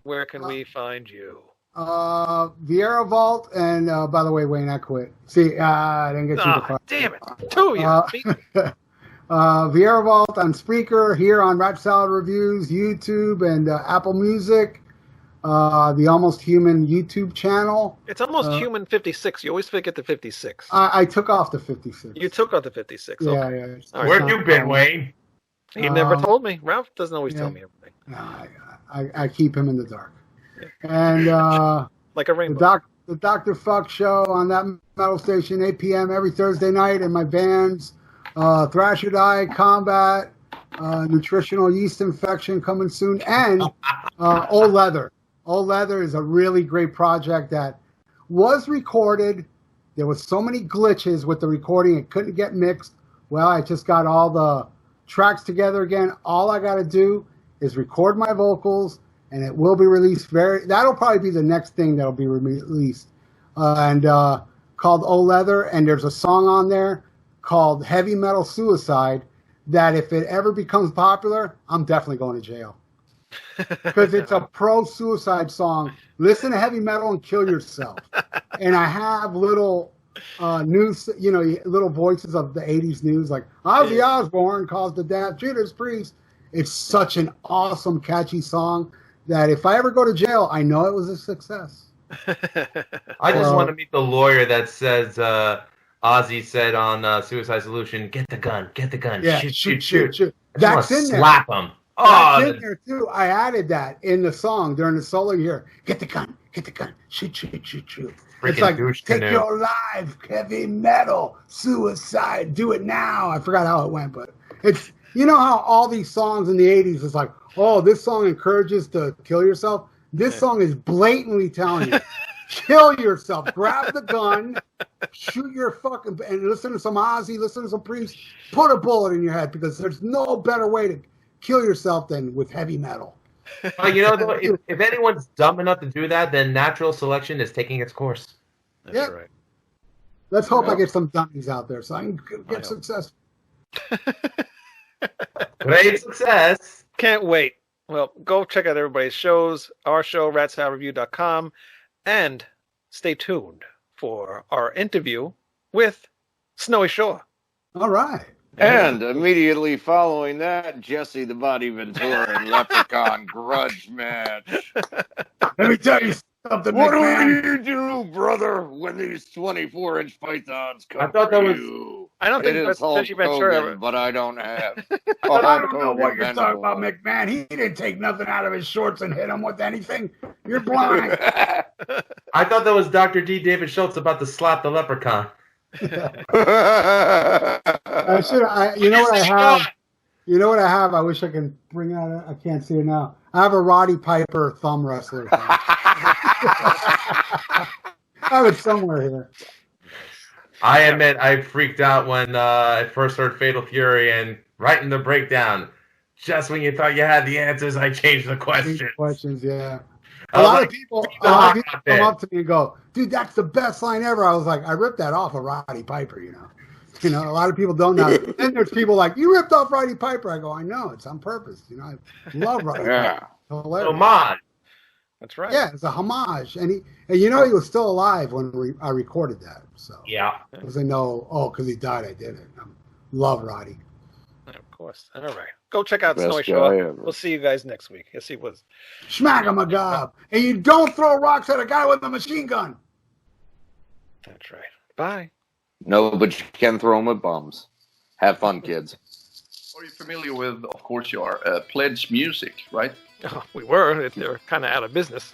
where can we find you? Viera Vault, and by the way, Wayne, I quit. See, I didn't get you the part. Damn it. Two of you. Viera Vault on Spreaker, here on Rap Salad Reviews, YouTube, and Apple Music. The Almost Human YouTube channel. It's Almost Human 56. You always forget the 56. I took off the 56. You took off the 56. Yeah, okay. yeah. Where you been, Wayne? He never told me. Ralph doesn't always tell me everything. No, I keep him in the dark. And like a rainbow. The Dr. Fuck show on that metal station, 8 p.m. every Thursday night, and my bands, Thrash or Die, Combat, Nutritional Yeast Infection coming soon, and Old Leather. Old Leather is a really great project that was recorded. There was so many glitches with the recording, it couldn't get mixed. Well, I just got all the tracks together again. All I got to do is record my vocals, and it will be released that'll probably be the next thing that'll be released. Called Old Leather, and there's a song on there called Heavy Metal Suicide that if it ever becomes popular, I'm definitely going to jail. Because it's a pro-suicide song. Listen to heavy metal and kill yourself. And I have little news, little voices of the 80s news, like Ozzy Osbourne caused the death, Judas Priest. It's such an awesome, catchy song that if I ever go to jail, I know it was a success. I just want to meet the lawyer that says Ozzy said on Suicide Solution, get the gun, Yeah, shoot. That's in there. Slap him. That's in there too. I added that in the song during the solo here. Get the gun, shoot. It's like, take your life, heavy metal, suicide, do it now. I forgot how it went, but it's, you know how all these songs in the 80s is like, oh, this song encourages to kill yourself. This song is blatantly telling you, kill yourself, grab the gun, shoot your fucking, and listen to some Ozzy, listen to some Priest, put a bullet in your head, because there's no better way to kill yourself than with heavy metal. Well, if anyone's dumb enough to do that, then natural selection is taking its course. That's right. Let's hope I get some dummies out there so I can get successful. Great success. Can't wait. Well, go check out everybody's shows, our show, ratsaladreview.com, and stay tuned for our interview with Snowy Shore. All right. And immediately following that, Jesse the Body Ventura and Leprechaun grudge match. Let me tell you something, What McMahon. do you do, brother, when these 24-inch pythons come I thought that was. you? I don't think It that's is Hulk Jesse Ventura. Hogan, but I don't have. I don't know what you're talking about, McMahon. He didn't take nothing out of his shorts and hit him with anything. You're blind. I thought that was Dr. D. David Schultz about to slap the leprechaun. You know what I have? You know what I have? I wish I can bring out. I can't see it now. I have a Roddy Piper thumb wrestler. I have it somewhere here. I admit I freaked out when I first heard Fatal Fury, and right in the breakdown, just when you thought you had the answers, I changed the questions. Yeah. A lot of people come up to me and go, dude, that's the best line ever. I was like, I ripped that off of Roddy Piper, you know. A lot of people don't know. Then there's people like, you ripped off Roddy Piper. I go, I know, it's on purpose. I love Roddy Piper. Homage. That's right. Yeah, it's a homage. And he was still alive when I recorded that. So Yeah. because I know, because he died, I did it. I love Roddy. Of course. All right. Go check out Best Snowy guy Shore. ever. We'll see you guys next week. Yes, he was. Smack him a gob. And you don't throw rocks at a guy with a machine gun. That's right. Bye. No, but you can throw them at bums. Have fun, kids. Are you familiar with, of course you are, Pledge Music, right? Oh, we were. They're kind of out of business.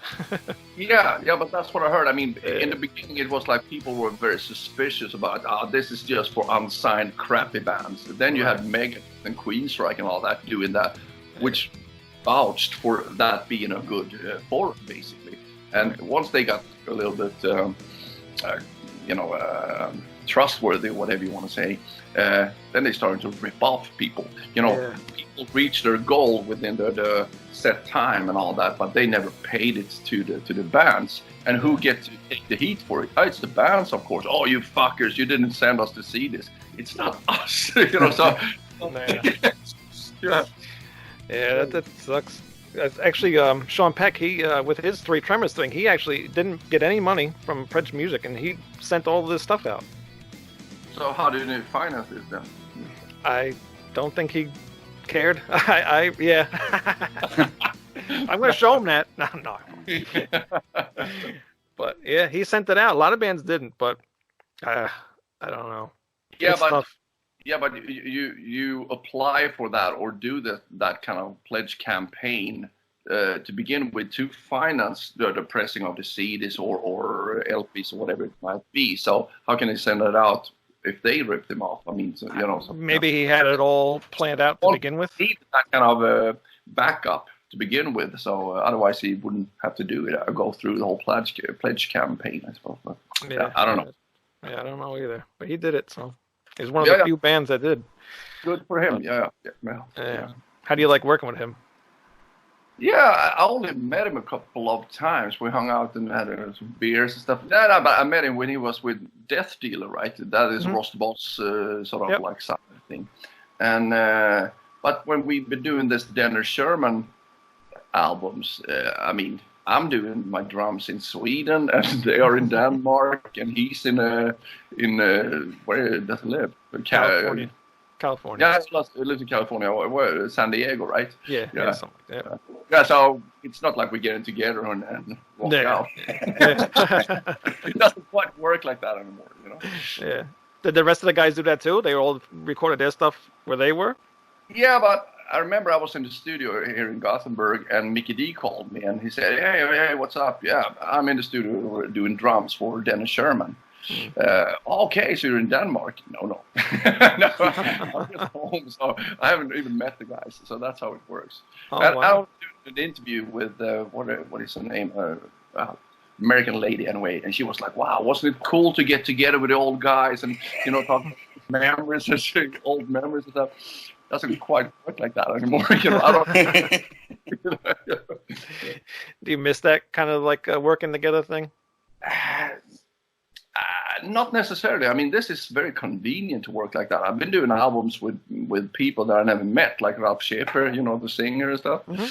Yeah, but that's what I heard. I mean, in the beginning it was like people were very suspicious about, this is just for unsigned crappy bands. Then you had Megadeth and Queensryche and all that doing that, which vouched for that being a good forum, basically. And once they got a little bit, trustworthy, whatever you want to say, then they started to rip off people. People reached their goal within the set time and all that, but they never paid it to the bands. And who gets to take the heat for it? It's the bands, of course. Oh, you fuckers, you didn't send us to see this. It's not us, so. Oh, man. Yeah, that sucks. Actually, Sean Peck, he with his Three Tremors thing, he actually didn't get any money from Pledge Music, and he sent all this stuff out. So how did you finance this then? I don't think he cared. Yeah. I'm gonna show him that. No. But yeah, he sent it out. A lot of bands didn't, but I don't know. Yeah, It's but tough. you apply for that or do that kind of pledge campaign to begin with to finance the pressing of the CDs or LPs or whatever it might be. So how can they send it out if they rip them off? I mean, so, Maybe he had it all planned out to begin with. Need that kind of backup to begin with. So otherwise he wouldn't have to do it. Go through the whole pledge campaign, I suppose. But, Yeah, I don't know. Yeah, I don't know either. But he did it, so he's one of the few bands that did. Good for him. Yeah. How do you like working with him? Yeah, I only met him a couple of times. We hung out and had some beers and stuff. No, but I met him when he was with Death Dealer, right? That is Ross the Boss sort of like side thing. And but when we've been doing this Denner Sherman albums, I mean, I'm doing my drums in Sweden, and they are in Denmark, and he's in where does he live? California. Yeah, he lives in California. Where, San Diego, right? Yeah. Something like that. Yeah, so it's not like we're getting together and walk out. It doesn't quite work like that anymore, Yeah. Did the rest of the guys do that too? They all recorded their stuff where they were? Yeah, but I remember I was in the studio here in Gothenburg, and Mickey D called me, and he said, hey, what's up? Yeah, I'm in the studio doing drums for Dennis Sherman. Okay, so you're in Denmark? No. No, I'm just home, so I haven't even met the guys. So that's how it works. I was doing an interview with what is her name? American lady anyway, and she was like, "Wow, wasn't it cool to get together with the old guys and talk memories and old memories and stuff?" Doesn't quite work like that anymore. I don't. Do you miss that kind of like working together thing? Not necessarily. I mean, this is very convenient to work like that. I've been doing albums with people that I never met, like Ralph Schaefer, the singer and stuff. Mm-hmm.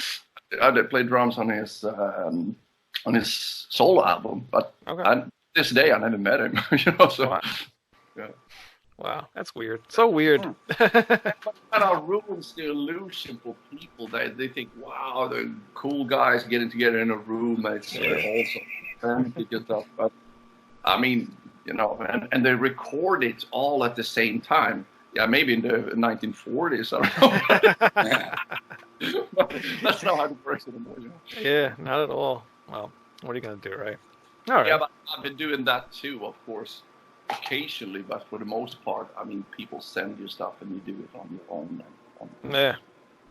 I did play drums on his solo album, but this day I never met him. So wow. Yeah. Wow, that's weird. So weird. Kind of ruins the illusion for people. They think, wow, the cool guys getting together in a room. It's also fancy and stuff. But I mean, and they record it all at the same time. Yeah, maybe in the 1940s. I don't know. But that's not how it works anymore. Yeah, not at all. Well, what are you going to do, right? All right. Yeah, but I've been doing that too, of course, occasionally. But for the most part, I mean, people send you stuff and you do it on your own. Yeah.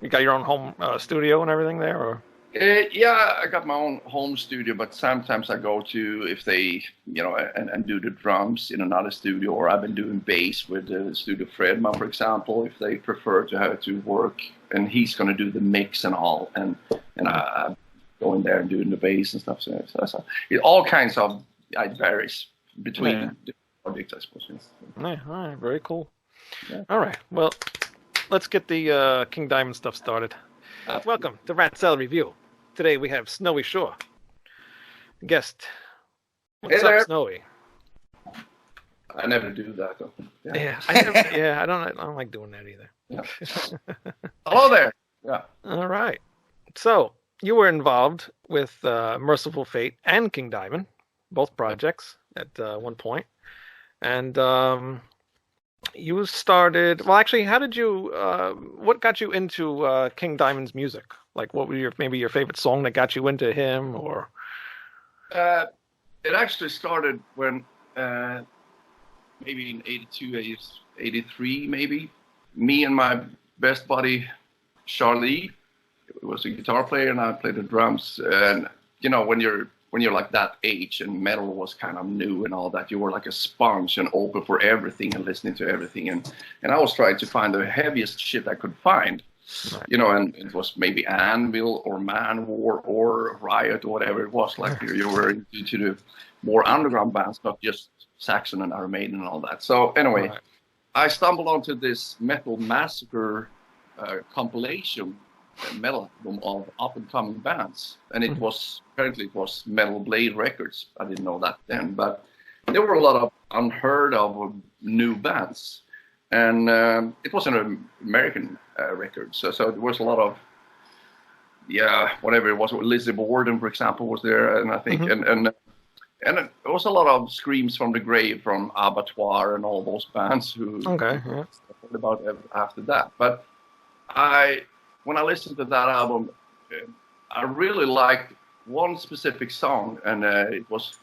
You got your own home studio and everything there, or? Yeah, I got my own home studio, but sometimes I go to, if they, and do the drums in another studio, or I've been doing bass with Studio Fredman, for example, if they prefer to have to work, and he's going to do the mix and all, and I go in there and doing the bass and stuff. So it all kinds of, it varies between the projects, I suppose. Yes. Yeah, all right, very cool. Yeah. All right, well, let's get the King Diamond stuff started. Welcome to Rat Cell Review. Today we have Snowy Shore. Guest. What's up, Snowy? I never do that though. Yeah, I don't like doing that either. Yeah. Hello there. Yeah. All right. So you were involved with Merciful Fate and King Diamond, both projects at one point, and you started. Well, actually, how did you? What got you into King Diamond's music? Like, what were maybe your favorite song that got you into him, or? It actually started when maybe in 82, 83, maybe. Me and my best buddy Charlie was a guitar player, and I played the drums. And when you're like that age and metal was kind of new and all that, you were like a sponge and open for everything and listening to everything. And I was trying to find the heaviest shit I could find. Right. And it was maybe Anvil or Manowar or Riot or whatever it was. Like you were into the more underground bands, not just Saxon and Iron Maiden and all that. So anyway, I stumbled onto this Metal Massacre compilation metal album of up-and-coming bands, and it was Metal Blade Records. I didn't know that then, but there were a lot of unheard of new bands, and it was an American record, so there was a lot of whatever it was. Lizzie Borden, for example, was there, and I think and there was a lot of screams from the grave from Abattoir and all those bands who heard about after that. But when I listened to that album, I really liked one specific song, and it was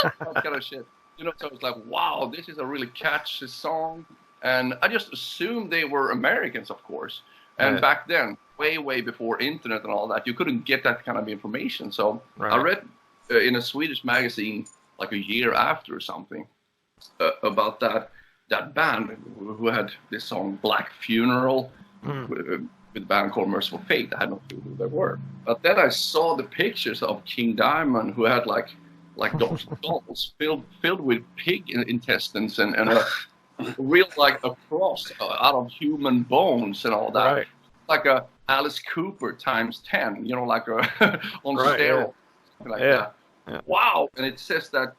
that kind of shit. You know, so it was like, wow, this is a really catchy song. And I just assumed they were Americans, of course. And back then, way before internet and all that, you couldn't get that kind of information. So I read in a Swedish magazine like a year after or something about that band who had this song Black Funeral with a band called Merciful Fate. I had no clue who they were. But then I saw the pictures of King Diamond, who had like those dolls filled with pig intestines and a real like a cross out of human bones and all that, like a Alice Cooper times 10, you know, like a on steroids, like that. Yeah. Wow! And it says that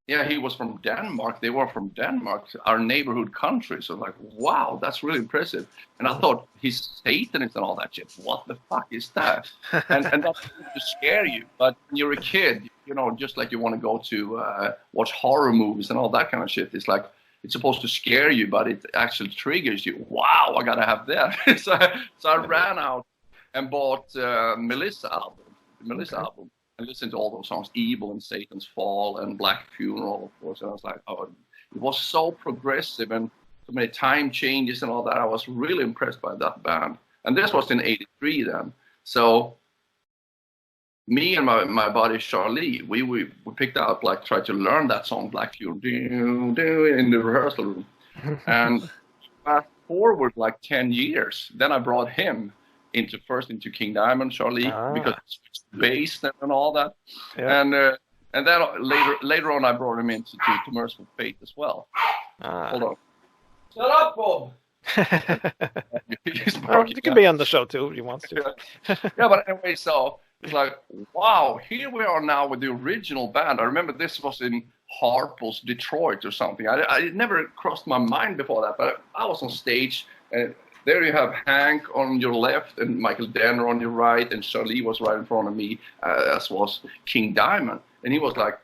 he was from Denmark. They were from Denmark, our neighborhood country. So like, wow, that's really impressive. And I thought he's Satanist and all that shit. What the fuck is that? and that's to scare you. But when you're a kid, you know, just like you want to go to watch horror movies and all that kind of shit. It's like, it's supposed to scare you, but it actually triggers you. Wow, I gotta have that. so I ran out and bought Melissa album, and listened to all those songs, Evil and Satan's Fall and Black Funeral, of course. And I was like, oh, it was so progressive and so many time changes and all that. I was really impressed by that band. And this was in '83 then. So me and my buddy Charlie, we picked out, like, tried to learn that song Black Funeral in the rehearsal room. And fast forward like 10 years, then I brought him into King Diamond, Charlie, because it's bass and all that. And then later on I brought him into to Merciful Fate as well. Hold on. Shut up, Bob! You can be on the show too if you want to. But anyway, so it's like, wow, here we are now with the original band. I remember this was in Harple's Detroit or something. It never crossed my mind before that, but I was on stage, and there you have Hank on your left and Michael Denner on your right, and Charlie was right in front of me, as was King Diamond. And he was like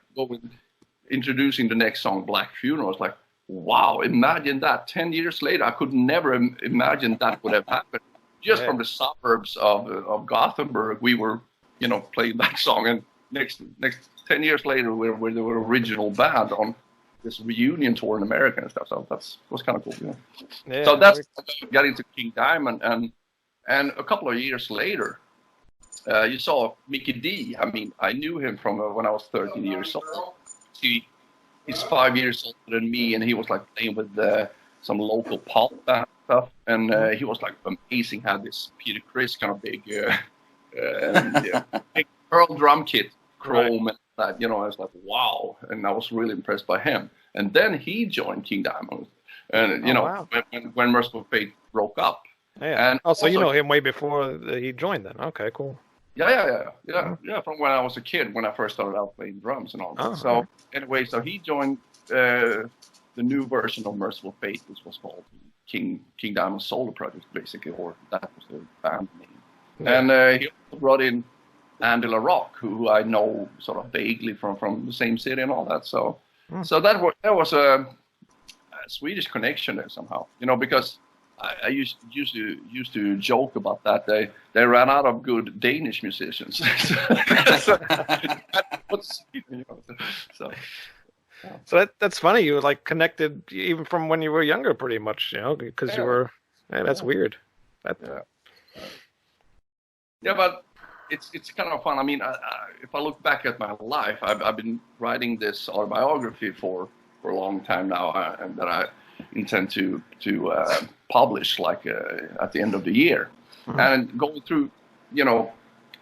introducing the next song, Black Funeral. I was like, wow, imagine that. 10 years later, I could never imagine that would have happened. Just from the suburbs of Gothenburg, we were, you know, playing that song. And next 10 years later, we're the original band on this reunion tour in America and stuff. So that was kind of cool. You know? So that's got into King Diamond. And a couple of years later, you saw Mickey D. I mean, I knew him from when I was 13 years old. He's 5 years older than me, and he was like playing with some local pop band stuff. And he was like amazing. Had this Peter Criss kind of big Pearl drum kit, chrome, and that. You know, I was like, wow. And I was really impressed by him. And then he joined King Diamond. And, you know, when Merciful Fate broke up. Yeah. And also, you know him way before he joined then. Okay, cool. Yeah. From when I was a kid, when I first started out playing drums and all that. So anyway, so he joined the new version of Merciful Fate, which was called King Diamond Solo Project, basically, or that was the band name. Yeah. And he also brought in Andy LaRock, who I know sort of vaguely from the same city and all that. So that was a Swedish connection there somehow, you know, because I used to joke about that. They ran out of good Danish musicians. So that's funny. You were like connected even from when you were younger, pretty much, you know, because you were. Man, that's weird. Yeah, but it's kind of fun. I mean, if I look back at my life, I've been writing this autobiography for a long time now, and that I intend to publish like at the end of the year, and going through, you know,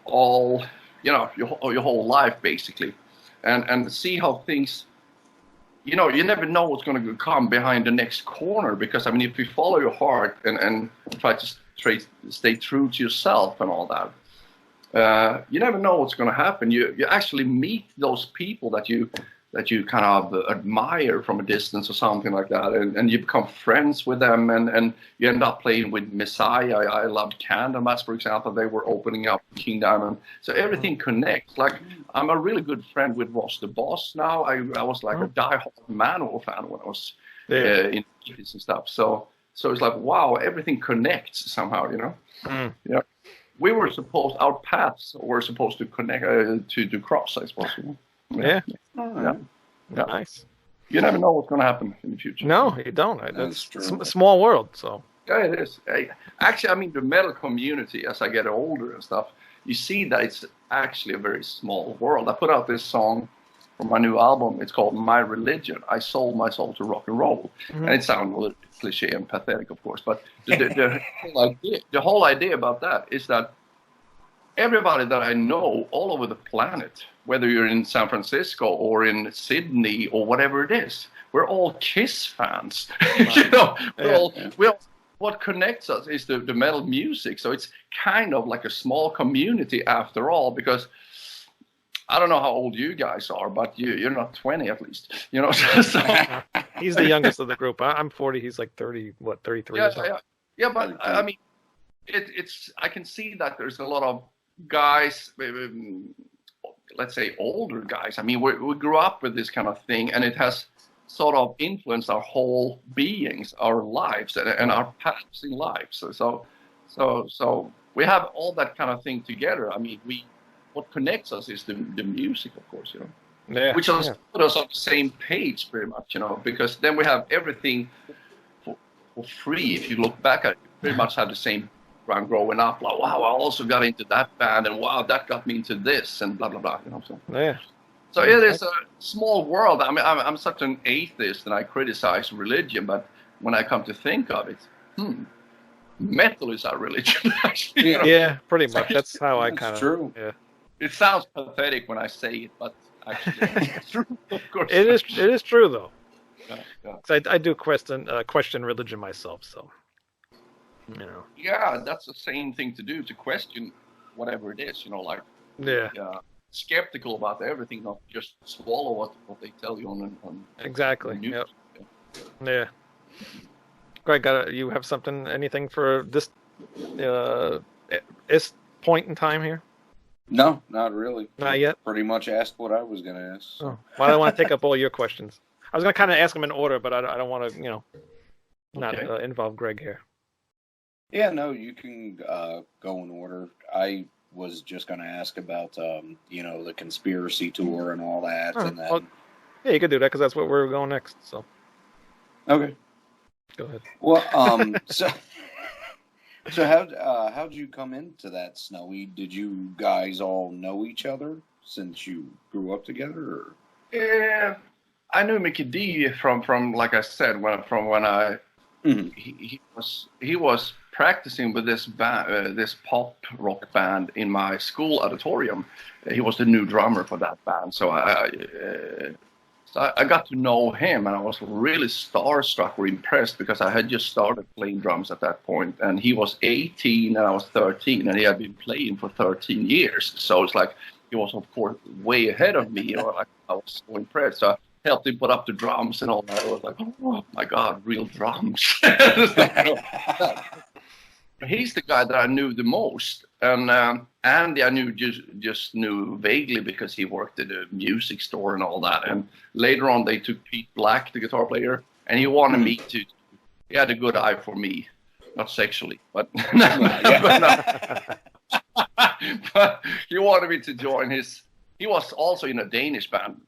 all, you know, your whole life basically, and see how things, you know, you never know what's going to come behind the next corner, because I mean, if you follow your heart and try to stay true to yourself and all that. You never know what's going to happen. You actually meet those people that you kind of admire from a distance or something like that, and you become friends with them, and you end up playing with Messiah. I loved Candlemass, for example. They were opening up King Diamond, so everything connects. Like, I'm a really good friend with Ross the Boss now. I was like a diehard Manowar fan when I was in and stuff. So it's like, wow, everything connects somehow, you know. Yeah, we were supposed, our paths were supposed to connect to cross, I suppose. You know? Yeah. Nice. You never know what's going to happen in the future. No, you don't. That's true. A small world, so. Yeah, it is. Actually, I mean, the metal community, as I get older and stuff, you see that it's actually a very small world. I put out this song from my new album. It's called My Religion. I sold my soul to rock and roll. And it sounds a little bit cliche and pathetic, of course, but the whole idea about that is that everybody that I know all over the planet, whether you're in San Francisco or in Sydney or whatever it is, we're all Kiss fans. You know, we all, what connects us is the metal music. So it's kind of like a small community after all, because I don't know how old you guys are, but you're not 20 at least. You know, so He's the youngest of the group. I'm 40. He's like 33 or something. Yeah, but I mean, it's I can see that there's a lot of guys, let's say older guys. I mean, we grew up with this kind of thing, and it has sort of influenced our whole beings, our lives, and our paths in life. So we have all that kind of thing together. I mean, what connects us is the music, of course, you know, which also put us on the same page, pretty much, you know, because then we have everything for free. If you look back at it, you pretty much have the same background growing up. Like, wow, I also got into that band, and wow, that got me into this, and blah blah blah. You know, so it is a small world. I mean, I'm such an atheist, and I criticize religion, but when I come to think of it, metal is our religion. Actually, you know? Yeah, pretty much. That's how I kind of. True. Yeah. It sounds pathetic when I say it, but actually, it's true. Of course, It is true though. Yeah. 'Cause I do question religion myself, so you know. Yeah, that's the same thing to do, to question whatever it is. You know, like skeptical about everything, not just swallow what they tell you on Exactly. news. Yep. Yeah. Greg, you have anything for this point in time here? No, not really. Not yet? Pretty much asked what I was going to ask. So. Oh. Well, I don't want to take up all your questions. I was going to kind of ask them in order, but I don't want to, you know, not involve Greg here. Yeah, no, you can go in order. I was just going to ask about, you know, the conspiracy tour and all that. Oh, and then... well, yeah, you could do that because that's what we're going next. So. Okay. Go ahead. Well, so how'd you come into that, Snowy? Did you guys all know each other since you grew up together? Or? Yeah, I knew Mickey D from like I said, when I he was practicing with this band, this pop rock band in my school auditorium. He was the new drummer for that band, so I got to know him, and I was really starstruck or impressed because I had just started playing drums at that point, and he was 18 and I was 13, and he had been playing for 13 years. So it's like he was, of course, way ahead of me. You know, like, I was so impressed. So I helped him put up the drums and all that. I was like, oh my God, real drums. He's the guy that I knew the most, and Andy I knew just knew vaguely because he worked at a music store and all that. And later on, they took Pete Black, the guitar player, and he wanted me to. He had a good eye for me, not sexually, but but he wanted me to join his. He was also in a Danish band,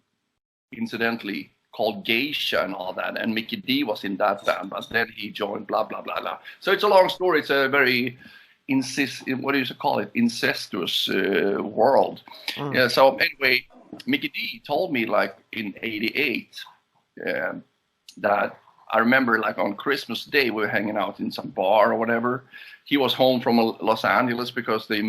incidentally, called Geisha and all that, and Mickey D was in that band, but then he joined blah blah blah blah. So it's a long story. It's a very incestuous world. Yeah. So anyway, Mickey D told me like in '88 that I remember like on Christmas Day we were hanging out in some bar or whatever. He was home from Los Angeles because the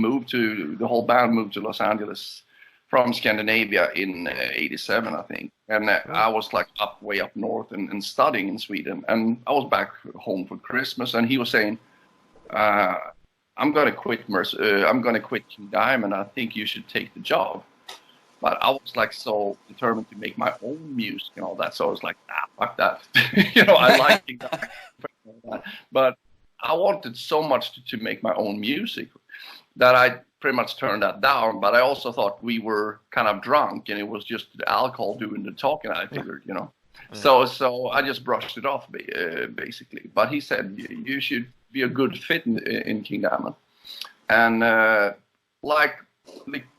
whole band moved to Los Angeles from Scandinavia in '87, I think. And I was like way up north and studying in Sweden. And I was back home for Christmas. And he was saying, I'm gonna quit I'm gonna quit King Diamond. I think you should take the job. But I was like so determined to make my own music and all that. So I was like, fuck that. I like King Diamond, but I wanted so much to make my own music that I pretty much turned that down. But I also thought we were kind of drunk and it was just the alcohol doing the talking. I figured, So I just brushed it off, basically. But he said you should be a good fit in King Diamond, and like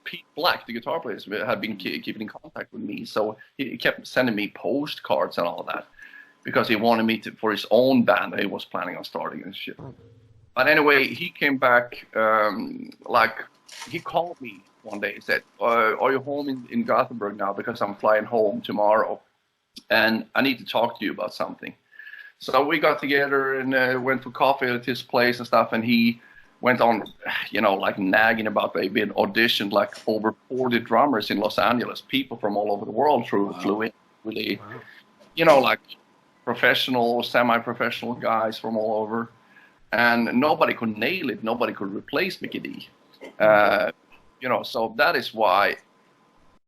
Pete Black, the guitar player, had been keeping in contact with me, so he kept sending me postcards and all that because he wanted me to for his own band that he was planning on starting and shit. But anyway, he came back, he called me one day and said, are you home in Gothenburg now? Because I'm flying home tomorrow and I need to talk to you about something. So we got together and went for coffee at his place and stuff, and he went on, like nagging about they've been auditioned like over 40 drummers in Los Angeles. People from all over the world flew in, really, like professional, semi-professional guys from all over. And nobody could nail it. Nobody could replace Mickey D. So that is why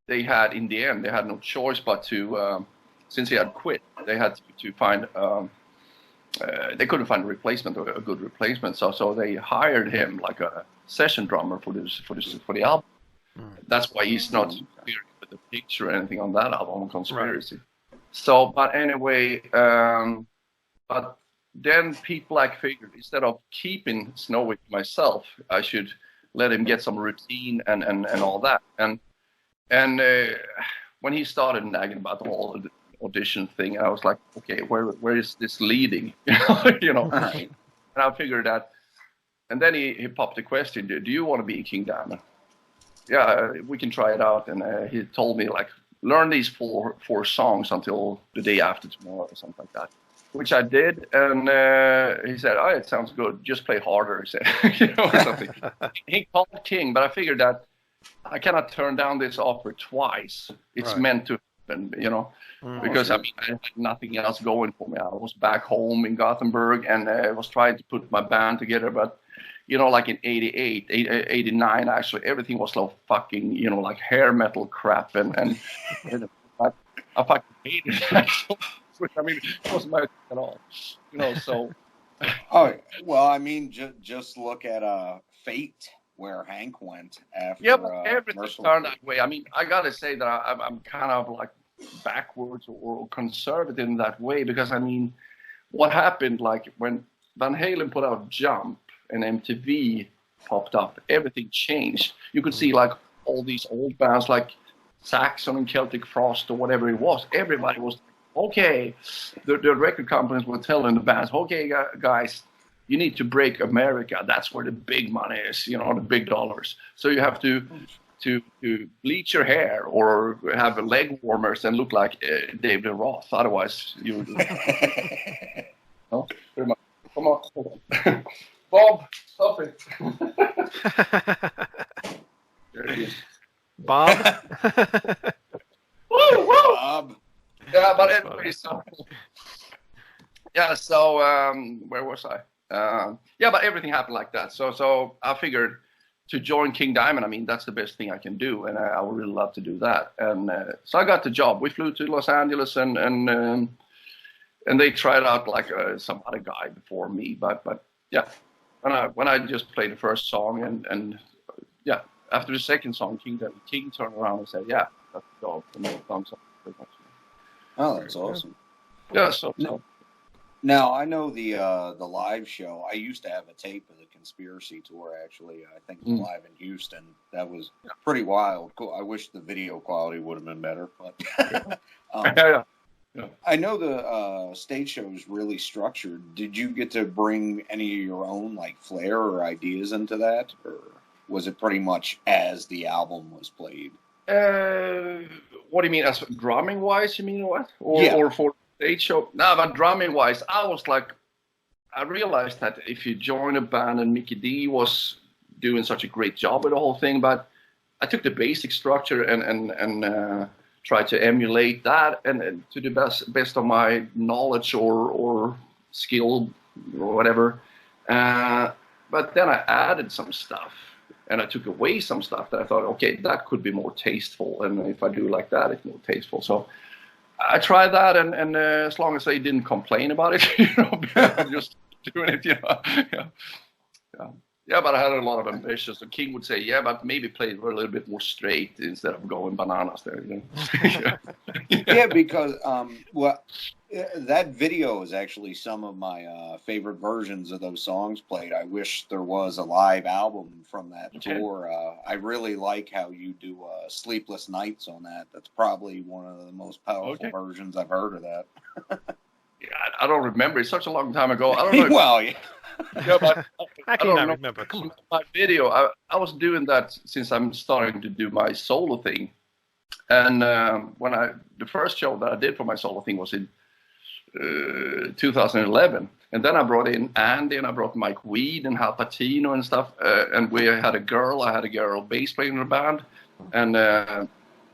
they had, in the end, they had no choice but to, since he had quit, they had to find, they couldn't find a replacement or a good replacement. So they hired him like a session drummer for the album. That's why he's not with the picture or anything on that album, Conspiracy. Right. So, but anyway, but then Pete Black figured instead of keeping Snowy myself, I should let him get some routine and all that. And when he started nagging about the whole audition thing, I was like, okay, where is this leading? And I figured that. And then he popped the question, do you want to be King Diamond? Yeah, we can try it out. And he told me, like, learn these four songs until the day after tomorrow or something like that. Which I did, and he said, "Oh, it sounds good. Just play harder." He said, or something. He called King, but I figured that I cannot turn down this offer twice. It's meant to happen, because I had nothing else going for me. I was back home in Gothenburg, and I was trying to put my band together, but like in 88, 89, actually, everything was so fucking, like hair metal crap, and I fucking hated that. Which, I mean, it wasn't my at all, so. Oh, well, I mean, just look at Fate, where Hank went after. Yeah, but everything turned that way. I mean, I gotta say that I'm kind of like backwards or conservative in that way, because I mean, what happened, like when Van Halen put out Jump and MTV popped up, everything changed. You could see like all these old bands like Saxon and Celtic Frost or whatever it was. Everybody was okay. The record companies were telling the bands, okay, guys, you need to break America. That's where the big money is, the big dollars. So you have to bleach your hair or have leg warmers and look like David Roth. Otherwise, you. No, pretty much. Come on, hold on. Bob, stop it. There it is. Bob. Woo, woo. Bob. Yeah, but anyway, so where was I? But everything happened like that. So I figured to join King Diamond, I mean, that's the best thing I can do, and I would really love to do that. And so I got the job. We flew to Los Angeles, and they tried out like some other guy before me, but yeah. When I just played the first song, and after the second song, King turned around and said, "Yeah, that's the job," and they thumbs up pretty much. Oh, that's awesome. Yeah, so. Now, I know the live show. I used to have a tape of the Conspiracy tour, actually. I think live in Houston. That was pretty wild. Cool. I wish the video quality would have been better. But Yeah. I know the stage show is really structured. Did you get to bring any of your own like flair or ideas into that? Or was it pretty much as the album was played? What do you mean, as drumming wise? You mean what? Or for stage show? No, but drumming wise, I realized that if you join a band, and Mickey D was doing such a great job with the whole thing, but I took the basic structure and tried to emulate that, and to the best of my knowledge or skill or whatever. but then I added some stuff, and I took away some stuff that I thought, okay, that could be more tasteful, and if I do like that, it's more tasteful. So I tried that, and as long as they didn't complain about it, I'm just doing it, Yeah, but I had a lot of ambitions. The King would say, yeah, but maybe play it a little bit more straight instead of going bananas there. Yeah, because that video is actually some of my favorite versions of those songs played. I wish there was a live album from that tour. I really like how you do Sleepless Nights on that. That's probably one of the most powerful versions I've heard of that. Yeah, I don't remember. It's such a long time ago. I don't know. Well, yeah. Yeah, but I cannot remember. Come on. My video, I was doing that since I'm starting to do my solo thing. And the first show that I did for my solo thing was in 2011. And then I brought in Andy, and I brought Mike Weed and Hal Patino and stuff. And I had a girl bass player in the band. And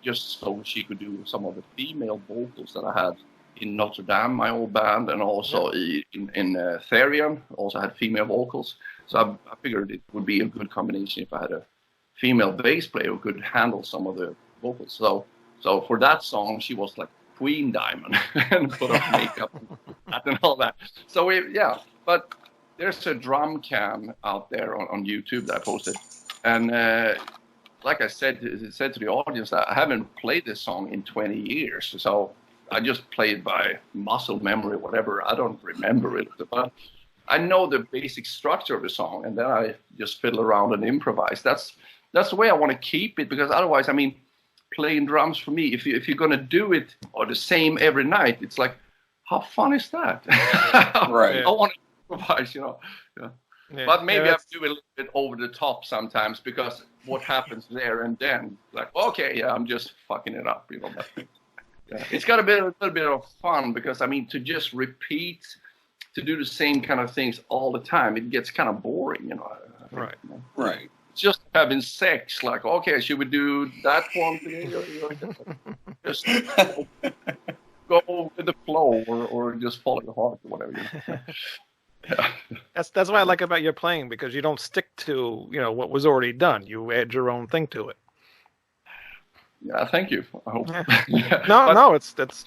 just so she could do some of the female vocals that I had in Notre Dame, my old band, and also in Therion, also had female vocals. So I figured it would be a good combination if I had a female bass player who could handle some of the vocals. So for that song, she was like Queen Diamond and put on makeup and all that. So but there's a drum cam out there on YouTube that I posted, and like I said to the audience, I haven't played this song in 20 years, so I just play it by muscle memory, whatever. I don't remember it, but I know the basic structure of the song, and then I just fiddle around and improvise. That's the way I want to keep it, because otherwise, I mean, playing drums for me, if you're gonna do it or the same every night, it's like, how fun is that? Right. I want to improvise, Yeah. But maybe I do it a little bit over the top sometimes, because what happens there and then, like, okay, I'm just fucking it up, But, it's got to be a little bit of fun, because I mean, to just repeat, to do the same kind of things all the time, it gets kind of boring, Right. It's just having sex, like, okay, should we do that one today? Just go with the flow, or just follow your heart, or whatever. Yeah. That's what I like about your playing, because you don't stick to what was already done. You add your own thing to it. Yeah, thank you. I hope. That's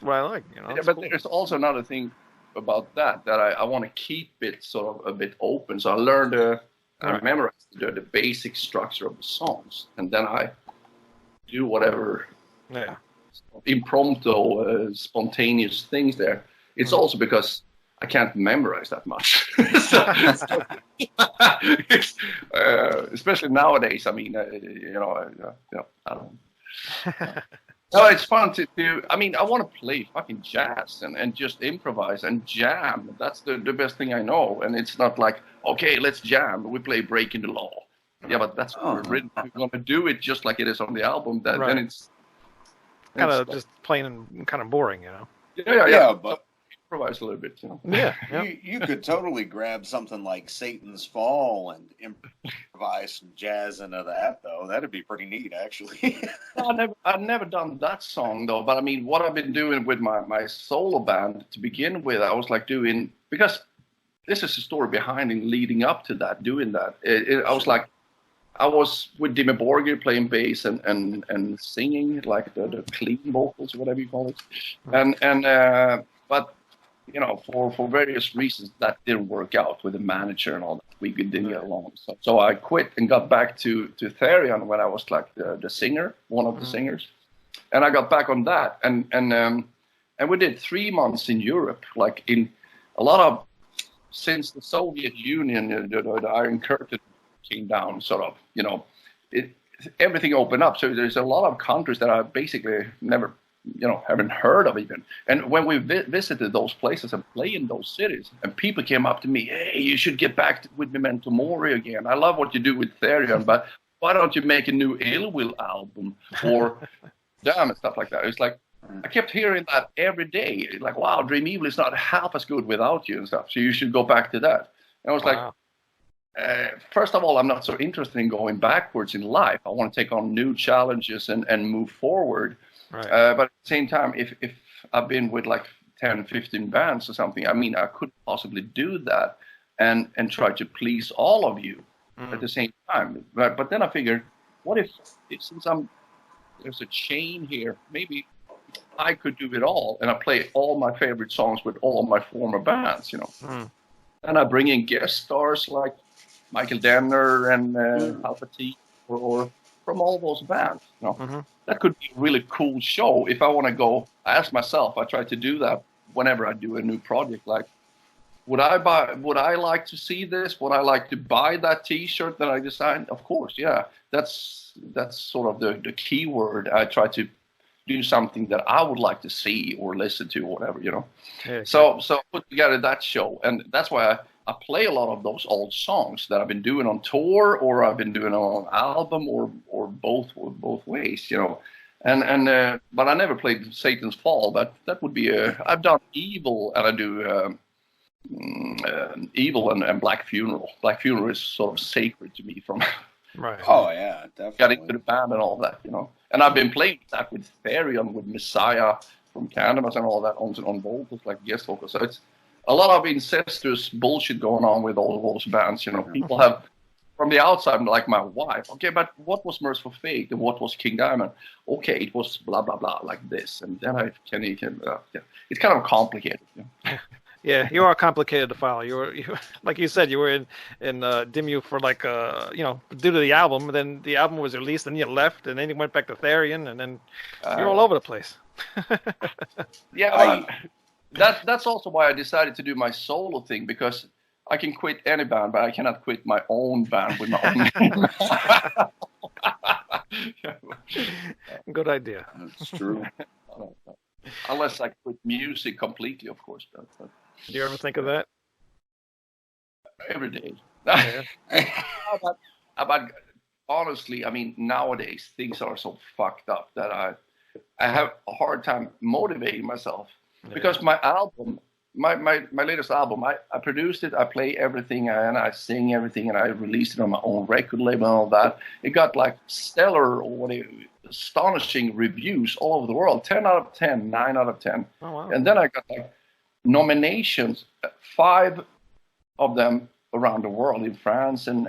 what I like. But cool. There's also another thing about that I want to keep it sort of a bit open. So I learned, I memorized the basic structure of the songs, and then I do whatever impromptu, spontaneous things there. It's also because I can't memorize that much, especially nowadays. I mean, I don't. No, it's fun to do. I mean, I want to play fucking jazz and just improvise and jam. That's the best thing I know. And it's not like, okay, let's jam. We play Breaking the Law. Yeah, but that's we're going to do it just like it is on the album. Then it's kind of just plain and kind of boring, Yeah, but improvise a little bit, Yeah. You could totally grab something like Satan's Fall and improvise some jazz into that, though. That'd be pretty neat, actually. I've never done that song, though. But I mean, what I've been doing with my solo band to begin with, I was like doing, because this is the story behind and leading up to that, doing that. I was with Dimmy Borgir playing bass and singing, like the clean vocals, whatever you call it. But for various reasons, that didn't work out with the manager and all that. We didn't get along. So I quit and got back to Therion when I was like the singer, one of the singers. And I got back on that. And we did 3 months in Europe, like in a lot of, since the Soviet Union, the Iron Curtain came down, sort of, everything opened up. So there's a lot of countries that I basically never haven't heard of even. And when we visited those places and played in those cities, and people came up to me, hey, you should get back with Memento Mori again. I love what you do with Therion, but why don't you make a new Ill Will album or Damn and stuff like that? It's like, I kept hearing that every day. Like, wow, Dream Evil is not half as good without you and stuff, so you should go back to that. And I was like, first of all, I'm not so interested in going backwards in life. I want to take on new challenges and move forward. Right. But at the same time, if I've been with like 10, 15 bands or something, I mean, I could possibly do that and try to please all of you at the same time. But then I figured, what if since there's a chain here, maybe I could do it all, and I play all my favorite songs with all my former bands, And I bring in guest stars like Michael Danner and Alpha T, or from all those bands. That could be a really cool show. If I want to go, I ask myself. I try to do that whenever I do a new project. Like, would I like to see this? Would I like to buy that T-shirt that I designed? Of course, yeah. That's sort of the key word. I try to do something that I would like to see or listen to, or whatever, Yeah, So put together that show, and that's why I play a lot of those old songs that I've been doing on tour, or I've been doing on an album, or both ways, And but I never played Satan's Fall. That would be I've done Evil, and I do Evil and Black Funeral. Black Funeral is sort of sacred to me from. Right. Oh yeah, definitely. Got into the band and all that, And I've been playing that with Therion, with Messiah from Cannabis and all that on vocals, like guest vocals. So it's a lot of incestuous bullshit going on with all of those bands, People have, from the outside, like my wife, okay, but what was Merciful Fate and what was King Diamond? Okay, it was blah, blah, blah, like this. And then it's kind of complicated, Yeah, you are complicated to follow. You like you said, you were in Dimmu for like due to the album. Then the album was released, and you left, and then you went back to Therion, and then you're all over the place. Yeah, that's also why I decided to do my solo thing, because I can quit any band, but I cannot quit my own band with my own name. Good idea. That's true. Unless I quit music completely, of course. But do you ever think of that? Every day. Yeah. But honestly, I mean, nowadays things are so fucked up that I have a hard time motivating myself, because my album, my latest album, I produced it, I play everything, and I sing everything, and I released it on my own record label and all that. It got like stellar or astonishing reviews all over the world, 10 out of 10, 9 out of 10. Oh, wow. And then I got like nominations, 5 of them around the world, in France and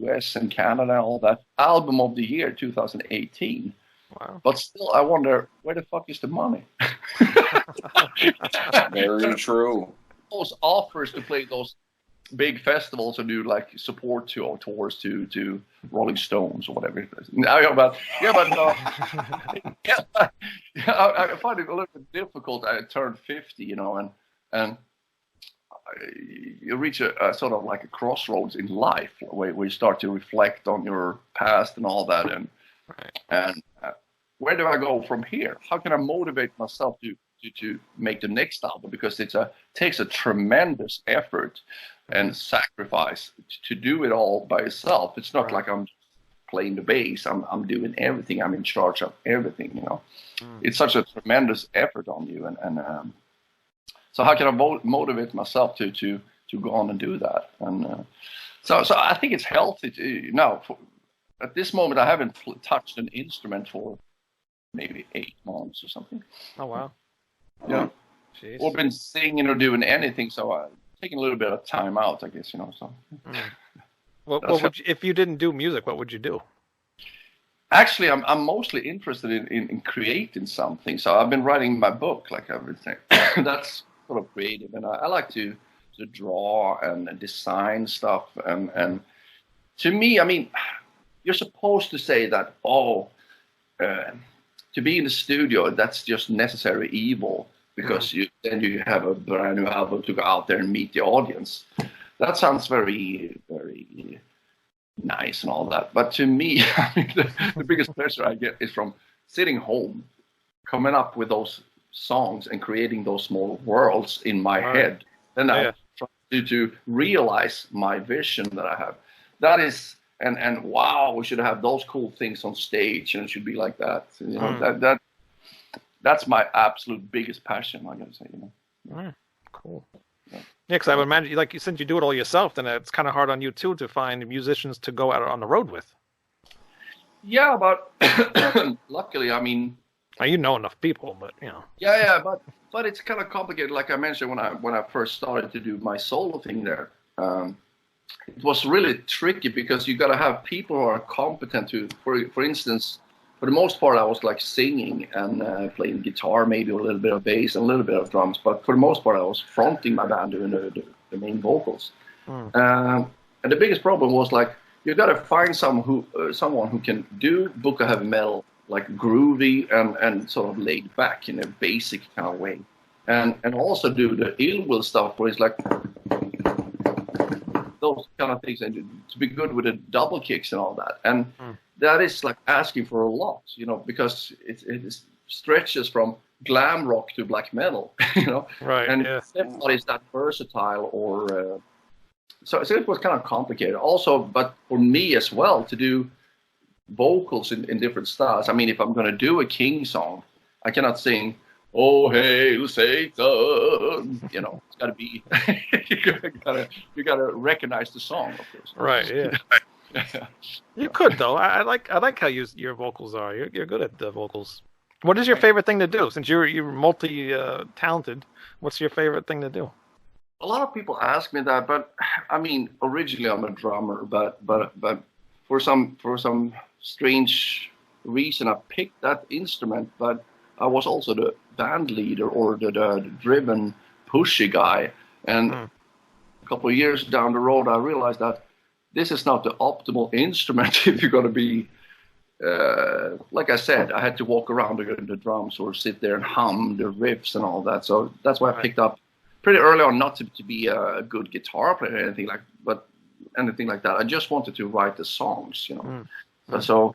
US and Canada, all that. Album of the year 2018. Wow. But still, I wonder, where the fuck is the money? Very true. Those offers to play those big festivals and do like support tours to Rolling Stones or whatever. I find it a little bit difficult. I turned 50, and you reach a sort of like a crossroads in life where you start to reflect on your past and all that, and where do I go from here? How can I motivate myself to make the next album? Because it takes a tremendous effort and sacrifice to do it all by yourself. It's not like I'm playing the bass. I'm doing everything. I'm in charge of everything. It's such a tremendous effort on you, and so how can I motivate myself to go on and do that? And so I think it's healthy to now. At this moment, I haven't touched an instrument for maybe 8 months or something. Oh, wow. Yeah. Jeez. Or been singing or doing anything, so I'm taking a little bit of time out, I guess, so. What would you, if you didn't do music, what would you do? Actually, I'm mostly interested in creating something, so I've been writing my book, like everything. That's sort of creative, and I like to draw and design stuff, and to me, I mean, you're supposed to say that, to be in the studio, that's just necessary evil, because then you have a brand new album to go out there and meet the audience. That sounds very, very nice and all that. But to me, I mean, the biggest pleasure I get is from sitting home, coming up with those songs and creating those small worlds in my head. Then I try to realize my vision that I have. That is... And wow, we should have those cool things on stage, and it should be like that. That's my absolute biggest passion, I gotta say. Cool. Yeah, because I would imagine, like, since you do it all yourself, then it's kind of hard on you too to find musicians to go out on the road with. Yeah, but luckily, I mean, you know enough people, but Yeah, but it's kind of complicated. Like I mentioned, when I first started to do my solo thing there, it was really tricky because you got to have people who are competent to, for instance, for the most part, I was like singing and playing guitar, maybe a little bit of bass and a little bit of drums. But for the most part, I was fronting my band doing the main vocals. And the biggest problem was like you got to find someone who can do book of heavy metal like groovy and sort of laid back in a basic kind of way, and also do the ill will stuff where it's like those kind of things, and to be good with the double kicks and all that. And that is like asking for a lot, because it stretches from glam rock to black metal, Right. And Yeah. everybody's that versatile or so it was kind of complicated. Also, but for me as well to do vocals in different styles. I mean, if I'm going to do a King song, I cannot sing "Oh Hail Satan." It's got to be you got to recognize the song, of course. Right. Yeah. You could though. I like how your vocals are. You're good at the vocals. What is your favorite thing to do? Since you're multi talented, what's your favorite thing to do? A lot of people ask me that, but I mean, originally I'm a drummer, but for some strange reason I picked that instrument, but I was also the band leader or the driven, pushy guy. And a couple of years down the road, I realized that this is not the optimal instrument if you're going to be, like I said, I had to walk around the drums or sit there and hum the riffs and all that. So that's why I picked up pretty early on not to be a good guitar player or anything like that. I just wanted to write the songs, So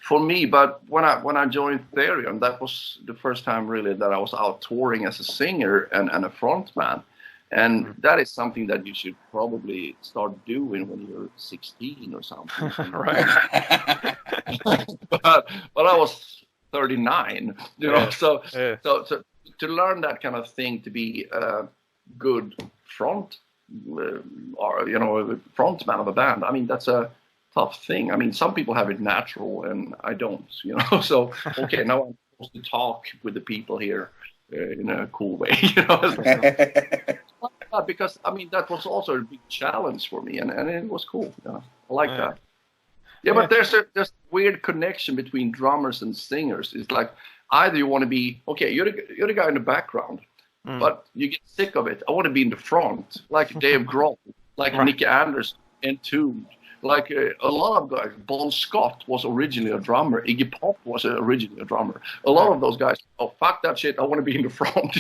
for me, but when I joined Therion, that was the first time really that I was out touring as a singer and a frontman. And that is something that you should probably start doing when you're 16 or something. Right. but I was 39, So to learn that kind of thing, to be a good frontman of a band, I mean, that's a tough thing. I mean, some people have it natural and I don't, So, okay, now I'm supposed to talk with the people here in a cool way, Because, I mean, that was also a big challenge for me and it was cool. I like that. Yeah, but there's a weird connection between drummers and singers. It's like either you want to be, okay, you're the guy in the background, but you get sick of it. I want to be in the front, like Dave Grohl, like Nicky Anderson, Entombed. Like a lot of guys, Bon Scott was originally a drummer. Iggy Pop was originally a drummer. A lot of those guys, oh, fuck that shit, I want to be in the front,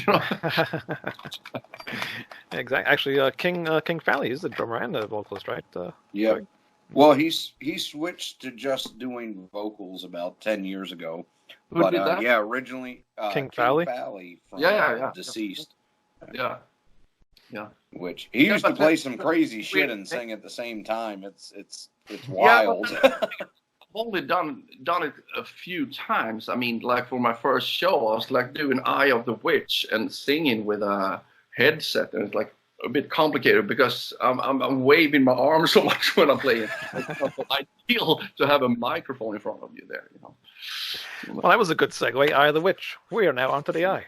Exactly. Actually, King Fally is the drummer and the vocalist, right? Yeah. Right. Well, he switched to just doing vocals about 10 years ago. Who did that? Yeah, originally King Fally from Yeah. Deceased. Yeah. Which he used to play some crazy shit and sing at the same time. It's wild. I've only done it a few times. I mean, like for my first show, I was like doing Eye of the Witch and singing with a headset, and it's like a bit complicated because I'm waving my arms so much when I'm playing. It's not ideal to have a microphone in front of you there, Well, that was a good segue. Eye of the Witch. We are now onto the Eye.